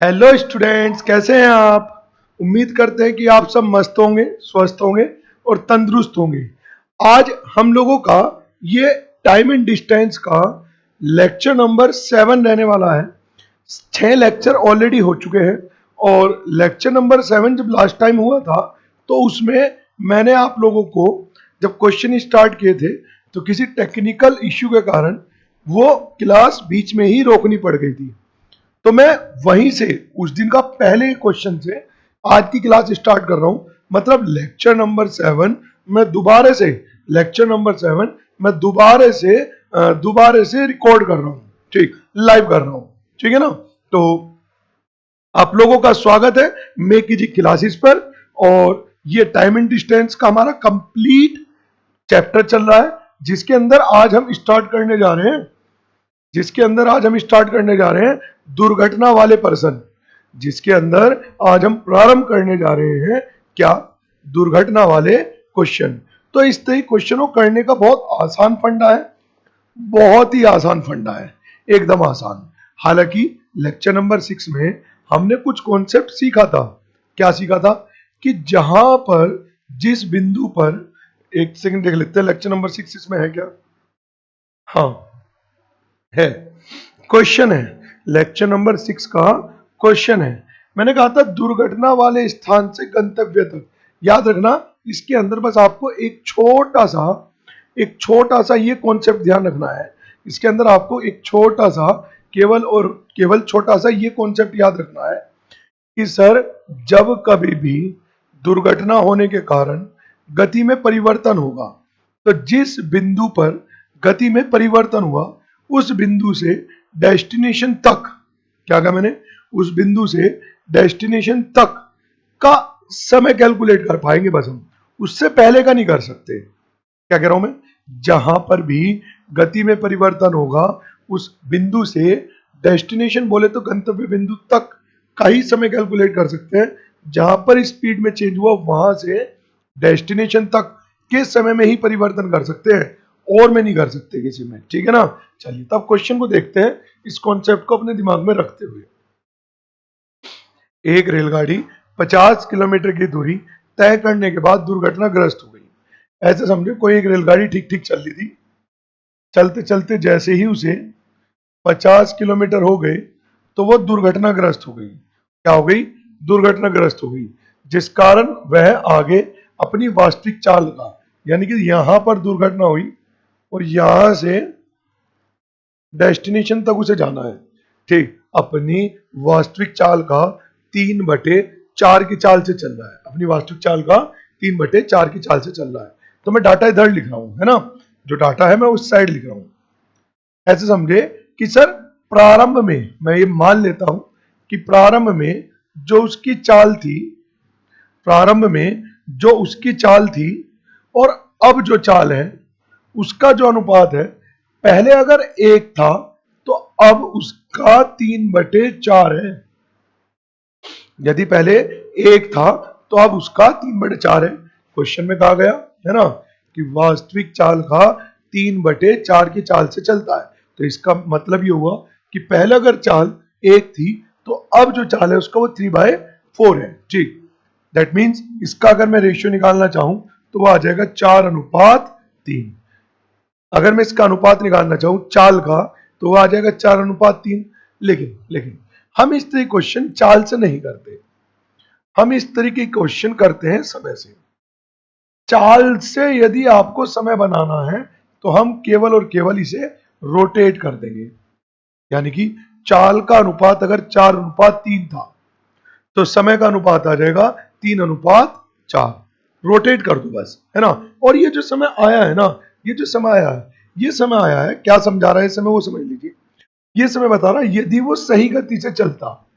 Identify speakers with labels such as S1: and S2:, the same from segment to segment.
S1: Hello students, कैसे हैं आप। उम्मीद करते हैं कि आप सब मस्त होंगे, स्वस्थ होंगे और तंदुरुस्त होंगे। आज हम लोगों का ये टाइम एंड डिस्टेंस का लेक्चर नंबर 7 रहने वाला है। 6 लेक्चर ऑलरेडी हो चुके हैं और लेक्चर नंबर 7 जब लास्ट टाइम हुआ था तो उसमें मैंने आप लोगों को जब क्वेश्चन स्टार्ट किए थे तो किसी टेक्निकल इश्यू के कारण वो क्लास बीच में ही रोकनी पड़ गई थी। तो मैं वहीं से उस दिन का पहले क्वेश्चन से आज की क्लास स्टार्ट कर रहा हूं। मतलब लेक्चर नंबर 7 मैं दोबारा से लेक्चर नंबर 7 मैं दोबारा से रिकॉर्ड कर रहा हूं। ठीक, लाइव कर रहा हूं। ठीक है ना। तो आप लोगों का स्वागत है मेक इजी क्लासेस पर। और ये टाइम एंड डिस्टेंस का हमारा कंप्लीट चैप्टर चल रहा है जिसके अंदर आज हम स्टार्ट करने जा रहे हैं दुर्घटना वाले पर्सन। जिसके अंदर आज हम प्रारंभ करने जा रहे हैं क्या, दुर्घटना वाले क्वेश्चन। तो इस तरह क्वेश्चनों करने का बहुत आसान फंडा है, बहुत ही आसान फंडा है, एकदम आसान। हालांकि लेक्चर नंबर 6 में हमने कुछ कॉन्सेप्ट सीखा था। क्या सीखा था कि जहां पर जिस बिंदु पर, एक सेकंड देख लेते हैं लेक्चर नंबर 6 इसमें है क्या। हाँ है, क्वेश्चन है, लेक्चर नंबर 6 का क्वेश्चन है। मैंने कहा था दुर्घटना वाले स्थान से गंतव्य तक। याद रखना, इसके अंदर बस आपको एक छोटा सा ये कॉन्सेप्ट ध्यान रखना है। इसके अंदर आपको एक छोटा सा केवल छोटा सा ये कॉन्सेप्ट याद रखना है कि सर जब कभी भी दुर्घटना होने के कारण गति में परिवर्तन होगा तो जिस बिंदु पर गति में परिवर्तन हुआ उस बिंदु से डेस्टिनेशन तक, क्या कहा मैंने, उस बिंदु से डेस्टिनेशन तक का समय कैलकुलेट कर पाएंगे बस हम, उससे पहले का नहीं कर सकते। क्या कह रहा हूं मैं, जहां पर भी गति में परिवर्तन होगा उस बिंदु से डेस्टिनेशन बोले तो गंतव्य बिंदु तक का ही समय कैलकुलेट कर सकते हैं। जहां पर स्पीड में चेंज हुआ वहां से डेस्टिनेशन तक के समय में ही परिवर्तन कर सकते हैं और में नहीं कर सकते किसी में। ठीक है ना। चलिए तब क्वेश्चन को देखते हैं इस कॉन्सेप्ट को अपने दिमाग में रखते हुए। एक रेलगाड़ी 50 किलोमीटर की दूरी तय करने के बाद दुर्घटनाग्रस्त हो गई। ऐसे समझो कोई एक रेलगाड़ी ठीक ठीक चल रही थी, चलते चलते जैसे ही उसे 50 किलोमीटर हो गए तो वो दुर्घटनाग्रस्त हो गई। क्या हो गई, दुर्घटनाग्रस्त हो गई, जिस कारण वह आगे अपनी वास्तविक चाल का, यानी कि यहां पर दुर्घटना हुई और यहां से डेस्टिनेशन तक उसे जाना है। ठीक, अपनी वास्तविक चाल का 3/4 की चाल से चल रहा है, अपनी वास्तविक चाल का 3/4 की चाल से चल रहा है। तो मैं डाटा इधर लिख रहा हूं, है ना, जो डाटा है मैं उस साइड लिख रहा हूं। ऐसे समझे कि सर प्रारंभ में मैं ये मान लेता हूं कि प्रारंभ में जो उसकी चाल थी, प्रारंभ में जो उसकी चाल थी और अब जो चाल है उसका जो अनुपात है, पहले अगर 1 था तो अब उसका 3/4 है। यदि पहले 1 था तो अब उसका 3/4 है। क्वेश्चन में कहा गया है ना कि वास्तविक चाल का 3/4 की चाल से चलता है। तो इसका मतलब ये हुआ कि पहले अगर चाल 1 थी तो अब जो चाल है उसका वो 3/4 है। ठीक, दैट मीन्स इसका अगर मैं रेशियो निकालना चाहूं तो वो आ जाएगा 4:3। अगर मैं इसका अनुपात निकालना चाहूं चाल का तो वो आ जाएगा 4:3। लेकिन हम इस तरह क्वेश्चन चाल से नहीं करते, हम इस तरीके क्वेश्चन करते हैं समय से। चाल से यदि आपको समय बनाना है तो हम केवल और केवल इसे रोटेट कर देंगे। यानी कि चाल का अनुपात अगर 4:3 था तो समय का अनुपात आ जाएगा 3:4। रोटेट कर दो बस, है ना। और ये जो समय आया है ना, ये जो समय आया है, ये समय आया है, क्या समझा रहा है समय वो समझ लीजिए। ये समय बता रहा है यदि वो सही गति से चलता,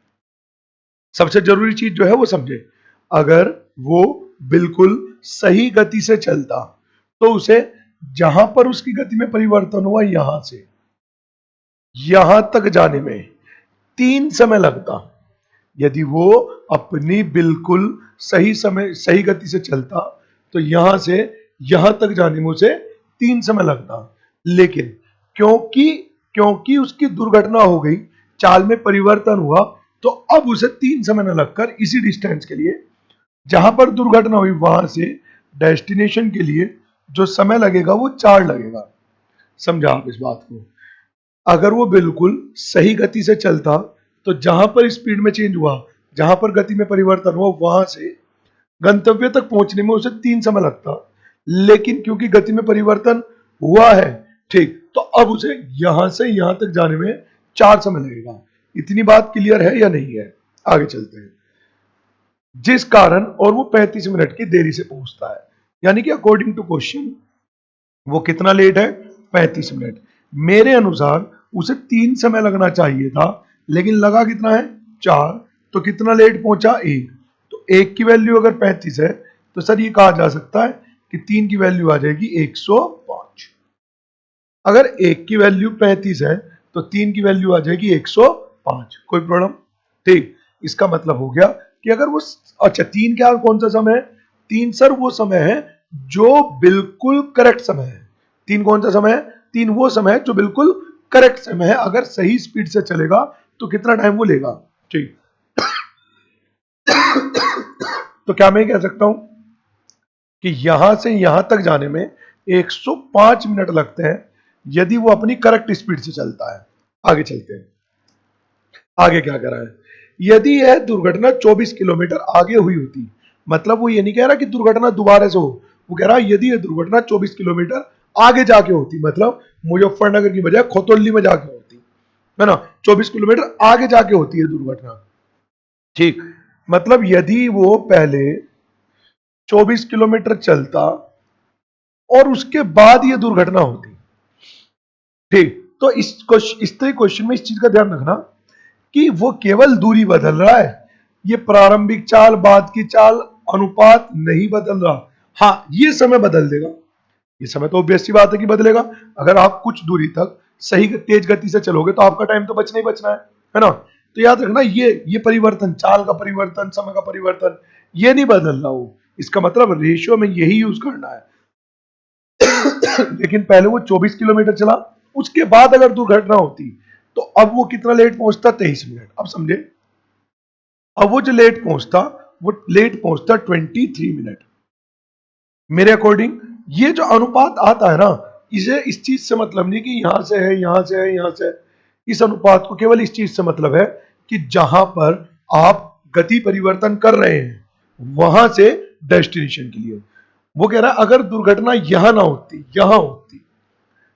S1: सबसे जरूरी चीज जो है वो समझे, अगर वो बिल्कुल सही गति से चलता तो उसे जहां पर उसकी गति में परिवर्तन हुआ यहां से यहां तक जाने में 3 समय लगता। यदि वो अपनी बिल्कुल सही गति से चलता तो यहां से यहां तक जाने में उसे 3 समय लगता। लेकिन क्योंकि क्योंकि उसकी दुर्घटना हो गई, चाल में परिवर्तन हुआ, तो अब उसे 3 समय न लगकर इसी डिस्टेंस के लिए जहां पर दुर्घटना हुई वहां से डेस्टिनेशन के लिए जो समय लगेगा वो 4 लगेगा। समझा आप इस बात को? अगर वो बिल्कुल सही गति से चलता तो जहां पर स्पीड में चेंज हुआ, जहां पर गति में परिवर्तन हुआ, वहां से गंतव्य तक पहुंचने में उसे 3 समय लगता, लेकिन क्योंकि गति में परिवर्तन हुआ है, ठीक, तो अब उसे यहां से यहां तक जाने में 4 समय लगेगा। इतनी बात क्लियर है या नहीं है? आगे चलते हैं। जिस कारण और वो 35 मिनट की देरी से पहुंचता है, यानी कि अकॉर्डिंग टू क्वेश्चन वो कितना लेट है? 35 मिनट। मेरे अनुसार उसे 3 समय लगना चाहिए था, लेकिन लगा कितना है? 4। तो कितना लेट पहुंचा? 1। तो 1 की वैल्यू अगर 35 है तो सर ये कहा जा सकता है कि 3 की वैल्यू आ जाएगी 105। अगर 1 की वैल्यू 35 है तो 3 की वैल्यू आ जाएगी 105। कोई प्रॉब्लम? ठीक, इसका मतलब हो गया कि अगर वो, अच्छा 3 क्या कौन सा समय है? 3 सर वो समय है जो बिल्कुल करेक्ट समय है। 3 कौन सा समय है? 3 वो समय है जो बिल्कुल करेक्ट समय है। अगर सही स्पीड से चलेगा तो कितना टाइम वो लेगा? ठीक, तो क्या मैं कह सकता हूं कि यहां से यहां तक जाने में 105 मिनट लगते हैं यदि वो अपनी करेक्ट स्पीड से चलता है। आगे चलते हैं। आगे क्या कह रहा है? यदि यह दुर्घटना 24 किलोमीटर आगे हुई होती, मतलब वो ये नहीं कह रहा कि दुर्घटना दोबारा से हो, वो कह रहा है यदि यह दुर्घटना 24 किलोमीटर आगे जाके होती, मतलब मुजफ्फरनगर की बजाय खोतोली में जाके होती, है ना, 24 किलोमीटर आगे जाके होती है दुर्घटना। ठीक, मतलब यदि वो पहले 24 किलोमीटर चलता और उसके बाद ये दुर्घटना होती, ठीक, तो इस तरह क्वेश्चन में इस चीज का ध्यान रखना कि वो केवल दूरी बदल रहा है, ये प्रारंभिक चाल, बाद की चाल, अनुपात नहीं बदल रहा। हाँ, ये समय बदल देगा, ये समय तो ऑब्वियस सी बात है कि बदलेगा। अगर आप कुछ दूरी तक सही तेज गति से चलोगे तो आपका टाइम तो बचना ही बचना है ना। तो याद रखना, ये परिवर्तन, चाल का परिवर्तन, समय का परिवर्तन, ये नहीं बदल रहा हो। इसका मतलब रेशियो में यही यूज करना है। लेकिन पहले वो 24 किलोमीटर चला, उसके बाद अगर दुर्घटना होती तो अब वो कितना लेट पहुंचता? 23 मिनट। अब समझे? अब वो जो लेट पहुंचता, वो लेट पहुंचता 23 मिनट। मेरे अकॉर्डिंग ये जो अनुपात आता है ना, इसे इस चीज से मतलब नहीं कि यहां से है, यहां से है, यहां से है। इस अनुपात को केवल इस चीज से मतलब है कि जहां पर आप गति परिवर्तन कर रहे हैं वहां से डेस्टिनेशन के लिए। वो कह रहा है अगर दुर्घटना यहां ना होती, यहां होती,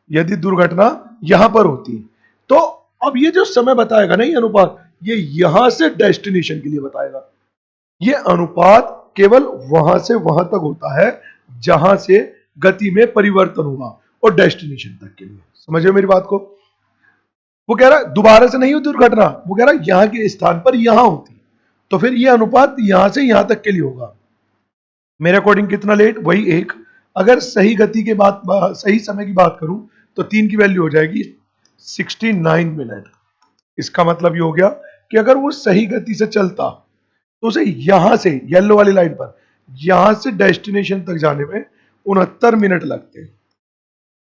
S1: यदि दुर्घटना यहां पर होती, तो अब ये जो समय बताएगा ना, ये अनुपात, ये यहां से डेस्टिनेशन के लिए बताएगा। ये अनुपात केवल वहां से वहां तक होता है जहां से गति में परिवर्तन हुआ और डेस्टिनेशन तक के लिए। समझे मेरी बात को? वो कह रहा है दोबारा से नहीं होती दुर्घटना, वो कह रहा है यहां के स्थान पर यहां होती, तो फिर ये अनुपात यहां से यहां तक के लिए होगा। मेरे अकॉर्डिंग कितना लेट? वही 1। अगर सही गति के बात, सही समय की बात करूं तो 3 की वैल्यू हो जाएगी 69 मिनट। इसका मतलब ये हो गया कि अगर वो सही गति से चलता तो उसे यहां से, येलो वाली लाइन पर, यहां से डेस्टिनेशन तक जाने में 69 मिनट लगते हैं।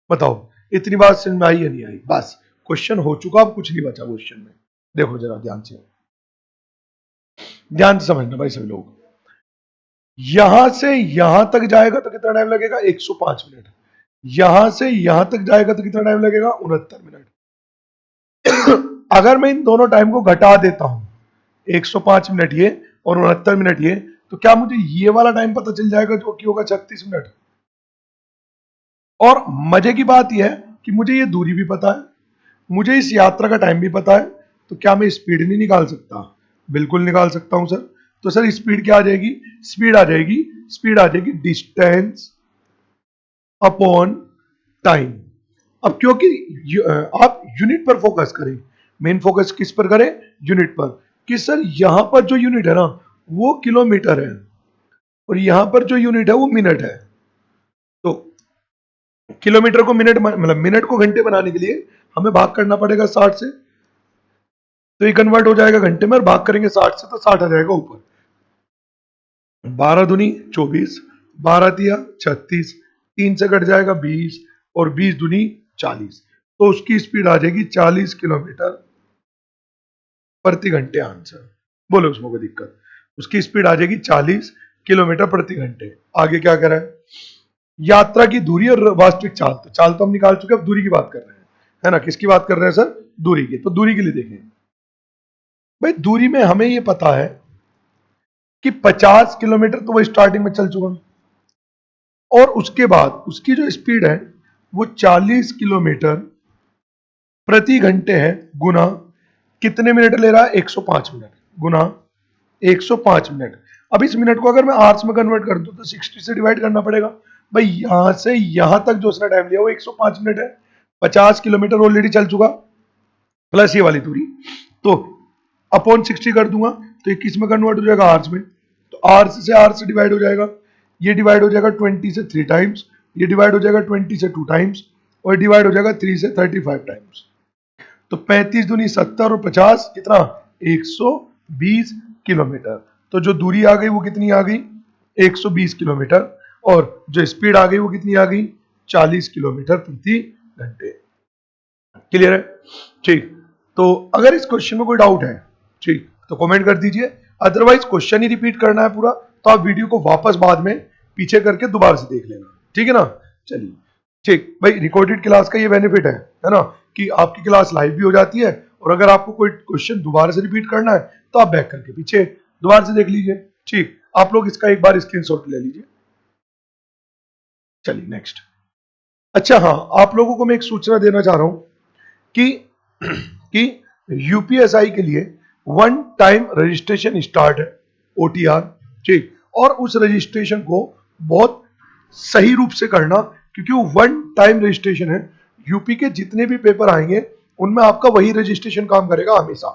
S1: बताओ इतनी बात समझ में आई या नहीं आई? बस क्वेश्चन हो चुका, अब कुछ नहीं बचा क्वेश्चन में। देखो जरा ध्यान से, ध्यान से समझना भाई सभी लोग। यहां से यहां तक जाएगा तो कितना टाइम लगेगा? 105 मिनट। यहां से यहां तक जाएगा तो कितना टाइम लगेगा? 69 मिनट। अगर मैं इन दोनों टाइम को घटा देता हूं, 105 मिनट ये और 69 मिनट ये, तो क्या मुझे ये वाला टाइम पता चल जाएगा जो कि होगा 36 मिनट? और मजे की बात यह है कि मुझे ये दूरी भी पता है, मुझे इस यात्रा का टाइम भी पता है, तो क्या मैं स्पीड नहीं निकाल सकता? बिल्कुल निकाल सकता हूं सर। तो सर स्पीड क्या आ जाएगी? स्पीड आ जाएगी, स्पीड आ जाएगी डिस्टेंस अपॉन टाइम। अब क्योंकि आप यूनिट पर फोकस करें, मेन फोकस किस पर करें? यूनिट पर। कि सर यहां पर जो यूनिट है ना वो किलोमीटर है और यहां पर जो यूनिट है वो मिनट है। तो किलोमीटर को मिनट, मतलब मिनट को घंटे बनाने के लिए हमें भाग करना पड़ेगा 60 से, तो ये कन्वर्ट हो जाएगा घंटे में, और भाग करेंगे 60 से तो 60 आ जाएगा ऊपर। 12 दूनी 24, 12 तिया 36, 3 से कट जाएगा 20 और 20 दूनी 40, तो उसकी स्पीड आ जाएगी 40 किलोमीटर प्रति घंटे। आंसर। बोलो उसमें कोई दिक्कत। उसकी स्पीड आ जाएगी 40 किलोमीटर प्रति घंटे। आगे क्या कह रहा है, यात्रा की दूरी और वास्तविक चाल। तो चाल तो हम निकाल चुके, अब दूरी की बात कर रहे हैं, है ना। किसकी बात कर रहे हैं सर, दूरी की। तो दूरी के लिए देखें भाई, दूरी में हमें ये पता है कि 50 किलोमीटर तो वो स्टार्टिंग में चल चुका, और उसके बाद उसकी जो स्पीड है वो 40 किलोमीटर प्रति घंटे है, गुना कितने मिनट ले रहा है, 105 मिनट, गुना 105 मिनट। अब इस मिनट को अगर मैं आवर्स में कन्वर्ट कर दूं तो 60 से डिवाइड करना पड़ेगा। भाई यहां से यहां तक जो उसने टाइम लिया वो 105 मिनट है। 50 किलोमीटर ऑलरेडी चल चुका, प्लस ये वाली दूरी, तो अपॉन 60 कर दूंगा तो ये किस में कन्वर्ट हो जाएगा, आवर्स में। तो आवर्स से आवर्स से डिवाइड हो जाएगा, ये डिवाइड हो जाएगा 20 से 3 टाइम्स, ये डिवाइड हो जाएगा 20 से 2 टाइम्स, और डिवाइड हो जाएगा 3 से 35 टाइम्स। तो 35 दूनी 70 और 50 कितना, 120 किलोमीटर। तो जो दूरी आ गई वो कितनी आ गई, 120 किलोमीटर, और जो स्पीड आ गई वो कितनी आ गई, 40 किलोमीटर प्रति घंटे। क्लियर है, ठीक। तो अगर इस क्वेश्चन में कोई डाउट है, ठीक, तो कमेंट कर दीजिए। अदरवाइज क्वेश्चन ही रिपीट करना है पूरा, तो आप वीडियो को वापस बाद में पीछे करके दोबारा से देख लेना, ठीक है ना। चलिए, ठीक भाई, रिकॉर्डेड क्लास का ये बेनिफिट है ना, कि आपकी क्लास लाइव भी हो जाती है, और अगर आपको कोई क्वेश्चन दोबारा से रिपीट करना है तो आप बैक करके पीछे दोबारा से देख लीजिए। ठीक, आप लोग इसका एक बार स्क्रीनशॉट ले लीजिए। चलिए नेक्स्ट। अच्छा हाँ, आप लोगों को मैं एक सूचना देना चाह रहा हूं कि यूपीएसआई के लिए वन टाइम रजिस्ट्रेशन स्टार्ट है, ओटीआर, ठीक। और उस रजिस्ट्रेशन को बहुत सही रूप से करना, क्योंकि वो वन टाइम रजिस्ट्रेशन है। यूपी के जितने भी पेपर आएंगे उनमें आपका वही रजिस्ट्रेशन काम करेगा हमेशा,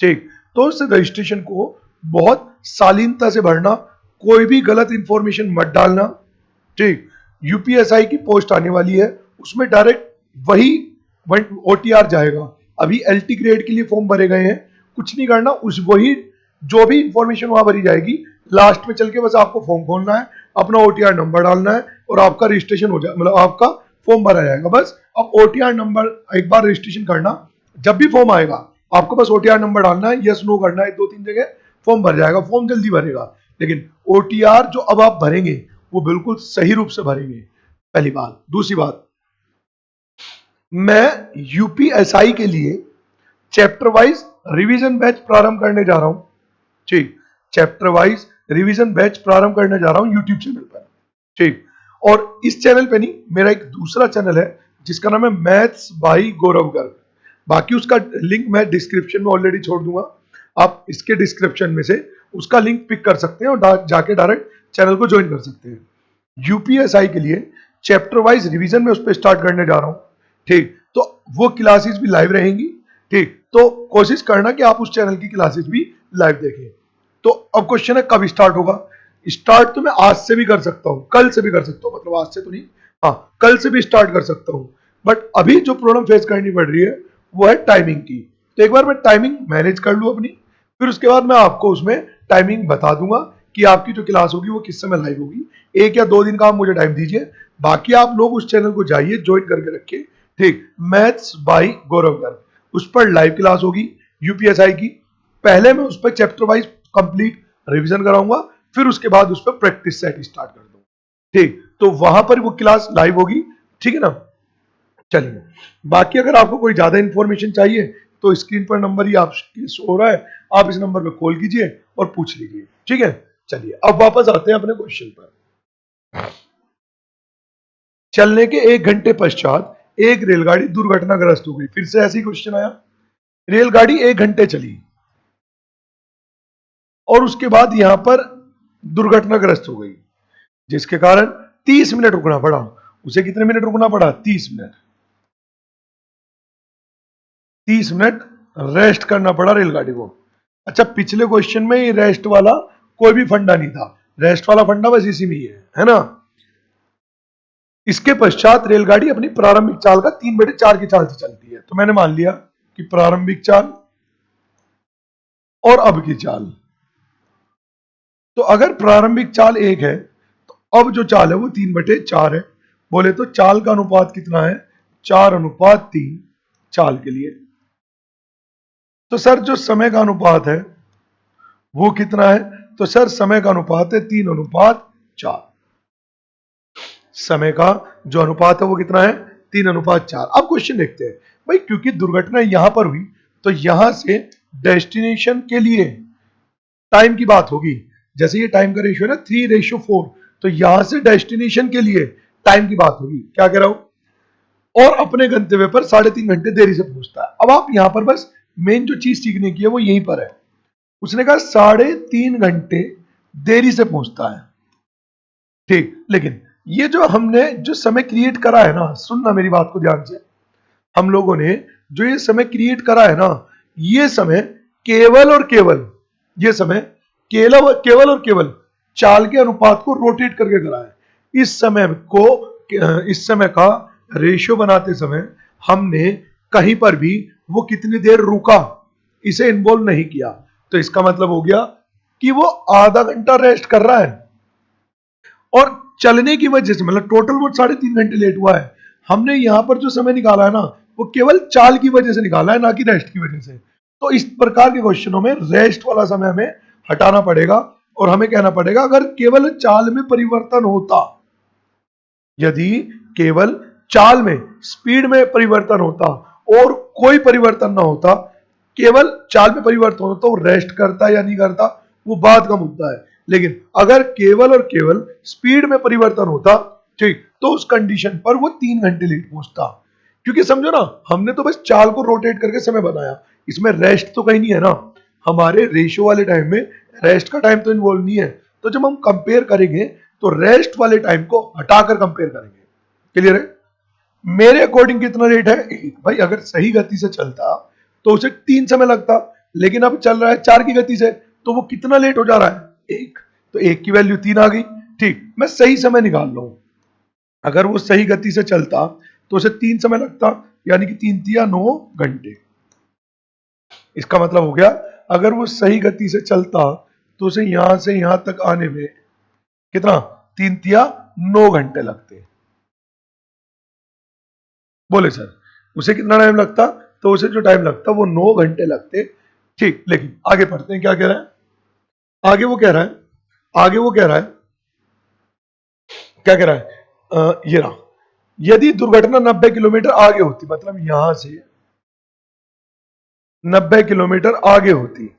S1: ठीक। तो उस रजिस्ट्रेशन को बहुत शालीनता से भरना, कोई भी गलत इंफॉर्मेशन मत डालना, ठीक। यूपीएसआई की पोस्ट आने वाली है, उसमें डायरेक्ट वही ओटीआर जाएगा। अभी एलटी ग्रेड के लिए फॉर्म भरे गए हैं, कुछ नहीं करना, उस वही जो भी इंफॉर्मेशन वहां भरी जाएगी, लास्ट में चल के बस आपको फॉर्म खोलना है, अपना ओटीआर नंबर डालना है, और आपका रजिस्ट्रेशन हो जाए, मतलब आपका फॉर्म भरा जाएगा बस। अब ओटीआर नंबर एक बार रजिस्ट्रेशन करना, जब भी फॉर्म आएगा आपको बस ओटीआर नंबर डालना है, यस नो करना है, 2-3 जगह फॉर्म भर जाएगा, फॉर्म जल्दी भरेगा। लेकिन ओटीआर जो अब आप भरेंगे वो बिल्कुल सही रूप से भरेंगे, पहली बात। दूसरी बात, मैं यूपीएसआई के लिए चैप्टर वाइज रिवीजन बैच प्रारंभ करने जा रहा हूं, ठीक। चैप्टर वाइज रिवीजन बैच प्रारंभ करने जा रहा हूं यूट्यूब चैनल पर, ठीक। और इस चैनल पे नहीं, मेरा एक दूसरा चैनल है जिसका नाम है मैथ्स बाई गौरव गर्ग। बाकी उसका लिंक मैं डिस्क्रिप्शन में ऑलरेडी छोड़ दूंगा, आप इसके डिस्क्रिप्शन में से उसका लिंक पिक कर सकते हैं और जाके डायरेक्ट चैनल को ज्वाइन कर सकते हैं। यूपीएसआई के लिए चैप्टर वाइज रिवीजन में उस पर स्टार्ट करने जा रहा हूं, ठीक। तो वो क्लासेस भी लाइव रहेंगी, ठीक। तो कोशिश करना कि आप उस चैनल की क्लासेस भी लाइव देखें। तो अब क्वेश्चन है कब स्टार्ट होगा। स्टार्ट तो मैं आज से भी कर सकता हूं, कल से भी कर सकता हूं, मतलब आज से तो नहीं, हाँ कल से भी स्टार्ट कर सकता हूं। बट अभी जो प्रॉब्लम फेस करनी पड़ रही है वो है टाइमिंग की। तो एक बार मैं टाइमिंग मैनेज कर लूं अपनी, फिर उसके बाद मैं आपको उसमें टाइमिंग बता दूंगा कि आपकी जो क्लास होगी वो किस समय लाइव होगी। 1 या 2 दिन का आप मुझे टाइम दीजिए, बाकी आप लोग उस चैनल को जाइए, ज्वाइन करके रखिए, ठीक। मैथ्स बाई गौरव गर्ग, उस पर लाइव क्लास होगी यूपीएसआई की। पहले मैं उस पर चैप्टर वाइज कंप्लीट रिवीजन कराऊंगा, फिर उसके बाद उस पर प्रैक्टिस सेट स्टार्ट कर दूंगा, ठीक। तो वहां पर वो क्लास लाइव होगी, ठीक है ना। चलिए, बाकी अगर आपको कोई ज्यादा इंफॉर्मेशन चाहिए तो स्क्रीन पर नंबर ही आप शो हो रहा है, आप इस नंबर पर कॉल कीजिए और पूछ लीजिए, ठीक है। चलिए अब वापस आते हैं अपने क्वेश्चन पर। चलने के 1 घंटे पश्चात एक रेलगाड़ी दुर्घटनाग्रस्त हो गई। फिर से ऐसी क्वेश्चन आया, रेलगाड़ी 1 घंटे चली और उसके बाद यहां पर दुर्घटनाग्रस्त हो गई, जिसके कारण 30 मिनट रुकना पड़ा। उसे कितने मिनट रुकना पड़ा, 30 मिनट। 30 मिनट रेस्ट करना पड़ा रेलगाड़ी को। अच्छा, पिछले क्वेश्चन में ये रेस्ट वाला कोई भी फंडा नहीं था, रेस्ट वाला फंडा बस इसी में ही है ना। इसके पश्चात रेलगाड़ी अपनी प्रारंभिक चाल का 3/4 की चाल से चलती है। तो मैंने मान लिया कि प्रारंभिक चाल और अब की चाल। तो अगर प्रारंभिक चाल 1 है तो अब जो चाल है वो 3/4 है। बोले तो चाल का अनुपात कितना है, 4:3 चाल के लिए। तो सर जो समय का अनुपात है वो कितना है? तो सर समय का अनुपात है 3:4। समय का जो अनुपात है वो कितना है? 3:4। अब क्वेश्चन देखते हैं भाई, क्योंकि दुर्घटना यहां पर हुई तो यहां से डेस्टिनेशन के लिए टाइम की बात होगी। जैसे ये टाइम का रेशियो है ना 3:4, तो यहां से डेस्टिनेशन के लिए टाइम की बात होगी। क्या कह रहा हूं? और अपने गंतव्य पर 3.5 घंटे देरी से पहुंचता है। अब आप यहां पर बस मेन जो चीज सीखने की है वो यहीं पर है। उसने कहा 3.5 घंटे देरी से पहुंचता है, ठीक। लेकिन ये जो हमने जो समय क्रिएट करा है ना, सुनना मेरी बात को ध्यान से, हम लोगों ने जो ये समय क्रिएट करा है ना, ये समय केवल और केवल, ये समय केवल और केवल चाल के अनुपात को रोटेट करके करा है। इस समय का रेशियो बनाते समय हमने कहीं पर भी वो कितनी देर रुका इसे इन्वॉल्व नहीं किया। तो इसका मतलब हो गया कि वो आधा घंटा रेस्ट कर रहा है, और चलने की वजह से मतलब टोटल वो 3.5 घंटे लेट हुआ है। हमने यहां पर जो समय निकाला है ना, वो केवल चाल की वजह से निकाला है, ना कि रेस्ट की वजह से। तो इस प्रकार के क्वेश्चनों में रेस्ट वाला समय हमें हटाना पड़ेगा, और हमें कहना पड़ेगा अगर केवल चाल में परिवर्तन होता, यदि केवल चाल में स्पीड में परिवर्तन होता और कोई परिवर्तन ना होता, केवल चाल में परिवर्तन होता, तो रेस्ट करता या नहीं करता वो बात का मुद्दा है। लेकिन अगर केवल और केवल स्पीड में परिवर्तन होता, ठीक, तो उस कंडीशन पर वो 3 घंटे लेट पहुंचता। क्योंकि समझो ना, हमने तो बस चाल को रोटेट करके समय बनाया, इसमें रेस्ट तो कहीं नहीं है ना। हमारे रेशियो वाले टाइम में रेस्ट का टाइम तो इन्वॉल्व नहीं है। तो जब हम कंपेयर करेंगे तो रेस्ट वाले टाइम को हटाकर कंपेयर करेंगे। क्लियर है? मेरे अकॉर्डिंग कितना रेट है? भाई अगर सही गति से चलता तो उसे 3 समय लगता, लेकिन अब चल रहा है 4 की गति से, तो वो कितना लेट हो जा रहा है? 1। तो 1 की वैल्यू 3 आ गई, ठीक। मैं सही समय निकाल रहा हूं। अगर वो सही गति से चलता तो उसे 3 समय लगता, यानी कि 3 × 9 घंटे। इसका मतलब हो गया अगर वो सही गति से चलता तो उसे यहां से यहां तक आने में कितना? 3 × 9 घंटे लगते। बोले सर उसे कितना टाइम लगता? तो उसे जो टाइम लगता वो 9 घंटे लगते, ठीक। लेकिन आगे पढ़ते हैं क्या कह रहा है। आगे वो कह रहा है, आगे वो कह रहा है, क्या कह रहा है? ये रहा, यदि दुर्घटना 90 किलोमीटर आगे होती, मतलब यहां से 90 किलोमीटर आगे होती,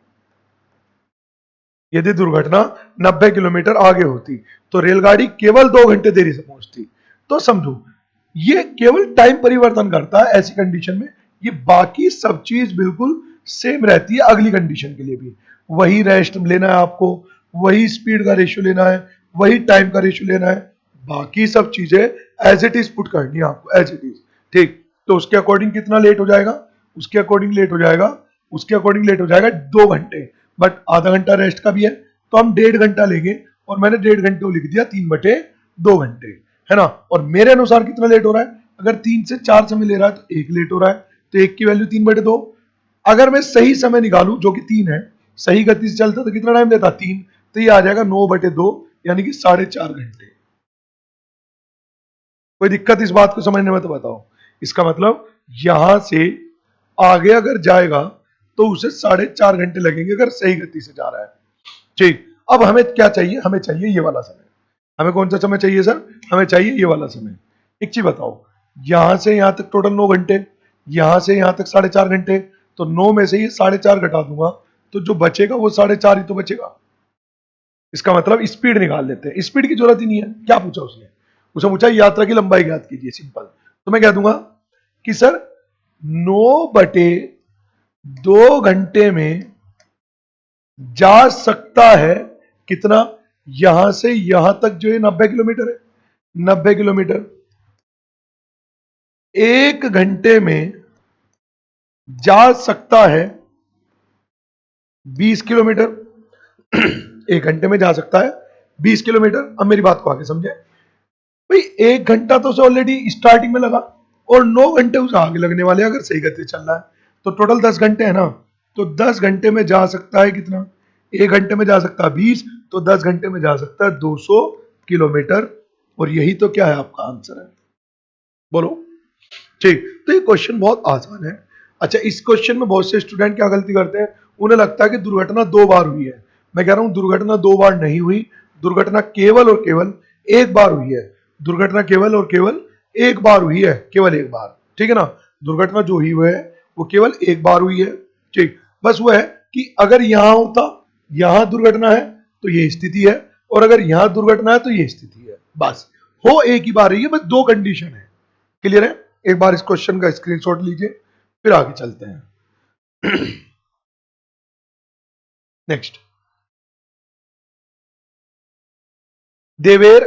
S1: यदि दुर्घटना 90 किलोमीटर आगे होती तो रेलगाड़ी केवल 2 घंटे देरी से पहुंचती। तो समझो ये केवल टाइम परिवर्तन करता है ऐसी कंडीशन में, ये बाकी सब चीज बिल्कुल सेम रहती है अगली कंडीशन के लिए भी। वही रेस्ट लेना है आपको, वही स्पीड का रेशियो लेना है, वही टाइम का रेशियो लेना है, बाकी सब चीजें एज इट इज पुट करनी है आपको, एज इट इज, ठीक। तो उसके अकॉर्डिंग कितना लेट हो जाएगा? उसके अकॉर्डिंग लेट हो जाएगा, उसके अकॉर्डिंग लेट हो जाएगा 2 घंटे। बट आधा घंटा रेस्ट का भी है, तो हम 1.5 घंटा लेंगे, और मैंने 1.5 घंटे को लिख दिया 3/2 घंटे, है ना। और मेरे अनुसार कितना लेट हो रहा है? अगर 3 से 4 समय ले रहा है तो 1 लेट हो रहा है, तो 1 की वैल्यू 3/2। अगर मैं सही समय निकालू जो कि 3 है, सही गति से चलता तो कितना टाइम लेता? 3। तो ये आ जाएगा 9/2, यानी कि 4.5 घंटे। कोई दिक्कत इस बात को समझने में तो बताओ। इसका मतलब यहां से आगे अगर जाएगा तो उसे 4.5 घंटे लगेंगे अगर सही गति से जा रहा है, ठीक। अब हमें क्या चाहिए? हमें चाहिए ये वाला समय। हमें कौन सा समय चाहिए सर? हमें चाहिए ये वाला समय। एक चीज बताओ, यहां से यहां तक टोटल 9 घंटे, यहां से यहां तक 4.5 घंटे, तो 9 में से ये 4.5 घटा दूंगा, तो जो बचेगा वो 4.5 ही तो बचेगा। इसका मतलब स्पीड निकाल लेते हैं। स्पीड की जरूरत ही नहीं है। क्या पूछा उसने? उसे पूछा यात्रा की लंबाई ज्ञात कीजिए, सिंपल। तो मैं कह दूंगा कि सर 9/2 घंटे में जा सकता है कितना? यहां से यहां तक जो ये 90 किलोमीटर है, 90 किलोमीटर। 1 घंटे में जा सकता है 20 किलोमीटर। 1 घंटे में जा सकता है 20 किलोमीटर। अब मेरी बात को आगे समझे भाई, 1 घंटा तो उसे ऑलरेडी स्टार्टिंग में लगा, और 9 घंटे उसे आगे लगने वाले अगर सही गति से चल रहा है, तो टोटल 10 घंटे है ना। तो 10 घंटे में जा सकता है कितना? 1 घंटे में जा सकता है 20, तो 10 घंटे में जा सकता है 200 किलोमीटर। और यही तो क्या है आपका आंसर है, बोलो, ठीक। तो ये क्वेश्चन बहुत आसान है। अच्छा, इस क्वेश्चन में बहुत से स्टूडेंट क्या गलती करते हैं, उन्हें लगता है कि दुर्घटना 2 बार हुई है, मैं कह रहा हूं दुर्घटना 2 बार नहीं हुई, दुर्घटना केवल और केवल एक बार हुई है, दुर्घटना केवल और केवल एक बार हुई है, केवल एक बार, ठीक है ना। दुर्घटना जो हुई है वो केवल एक बार हुई है, ठीक। बस वो है कि अगर यहां होता, यहां दुर्घटना है तो ये स्थिति है, और अगर यहां दुर्घटना है तो ये स्थिति है, बस हो एक ही बार रही है, बस दो कंडीशन है। क्लियर है? एक बार इस क्वेश्चन का स्क्रीनशॉट लीजिए, फिर आगे चलते हैं। नेक्स्ट, देवेर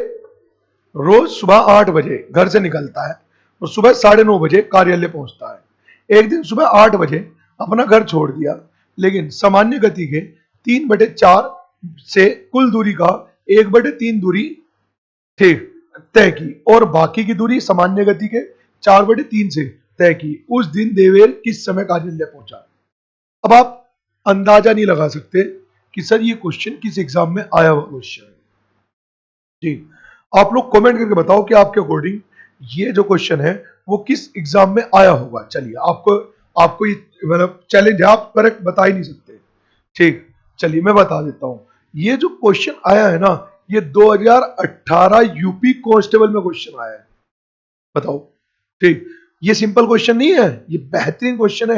S1: रोज सुबह 8 बजे घर से निकलता है और सुबह 9:30 बजे कार्यालय पहुंचता है। एक दिन सुबह 8 बजे अपना घर छोड़ दिया, लेकिन सामान्य गति के 3/4 से कुल दूरी का 1/3 दूरी थी तय की, और बाकी की दूरी सामान्य गति के 4/3 से तय की। उस दिन देवेर किस समय कार्यालय पहुंचा? अब आप अंदाजा नहीं लगा सकते कि सर ये क्वेश्चन किस एग्जाम में आया हुआ क्वेश्चन है। जी, आप लोग कमेंट करके बताओ कि आपके अकॉर्डिंग ये जो क्वेश्चन है वो किस एग्जाम में आया होगा। चलिए, आपको आपको ये मतलब चैलेंज है, आप करेक्ट बता ही नहीं सकते। ठीक, चलिए मैं बता देता हूं। ये जो क्वेश्चन आया है ना, ये 2018 यूपी कांस्टेबल में क्वेश्चन आया है। बताओ, ठीक, ये सिंपल क्वेश्चन नहीं है, ये बेहतरीन क्वेश्चन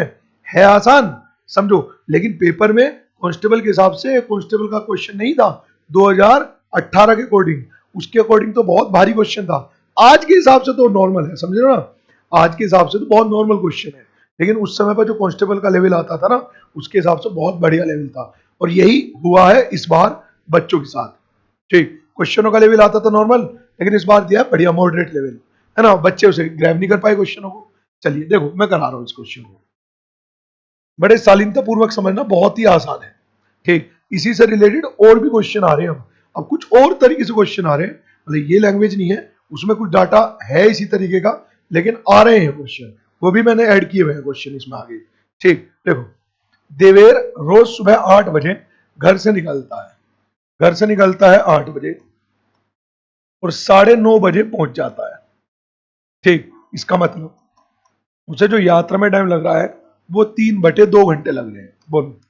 S1: है आसान, समझो। लेकिन पेपर में कांस्टेबल के हिसाब से कांस्टेबल का क्वेश्चन नहीं था 2018 के अकॉर्डिंग, उसके अकॉर्डिंग तो बहुत भारी क्वेश्चन था। आज के हिसाब से तो नॉर्मल है, समझे ना, आज के हिसाब से तो बहुत नॉर्मल क्वेश्चन है, लेकिन उस समय पर जो कांस्टेबल का लेवल आता था ना, उसके हिसाब से बहुत बढ़िया लेवल था। और यही हुआ है इस बार बच्चों के साथ। ठीक, क्वेश्चनों का लेवल आता था नॉर्मल, लेकिन इस बार दिया बढ़िया मॉडरेट लेवल, है ना। बच्चे उसे ग्रैब नहीं कर पाए क्वेश्चनों को। चलिए देखो, मैं करा रहा हूं इस क्वेश्चन को, बड़े शालीनता पूर्वक समझना, बहुत ही आसान है। ठीक, इसी से रिलेटेड और भी क्वेश्चन आ रहे हैं। अब कुछ और तरीके से क्वेश्चन आ रहे हैं, मतलब ये लैंग्वेज नहीं है, उसमें कुछ डाटा है इसी तरीके का, लेकिन आ रहे हैं क्वेश्चन, वो भी मैंने ऐड किए हुए हैं क्वेश्चन इसमें आगे। ठीक, देखो, देवेर रोज सुबह 8 बजे घर से निकलता है, घर से निकलता है 8 बजे और 9:30 बजे पहुंच जाता है। ठीक, इसका मतलब उसे जो यात्रा में टाइम लग रहा है वो 3/2 घंटे लग रहे हैं। बोलो,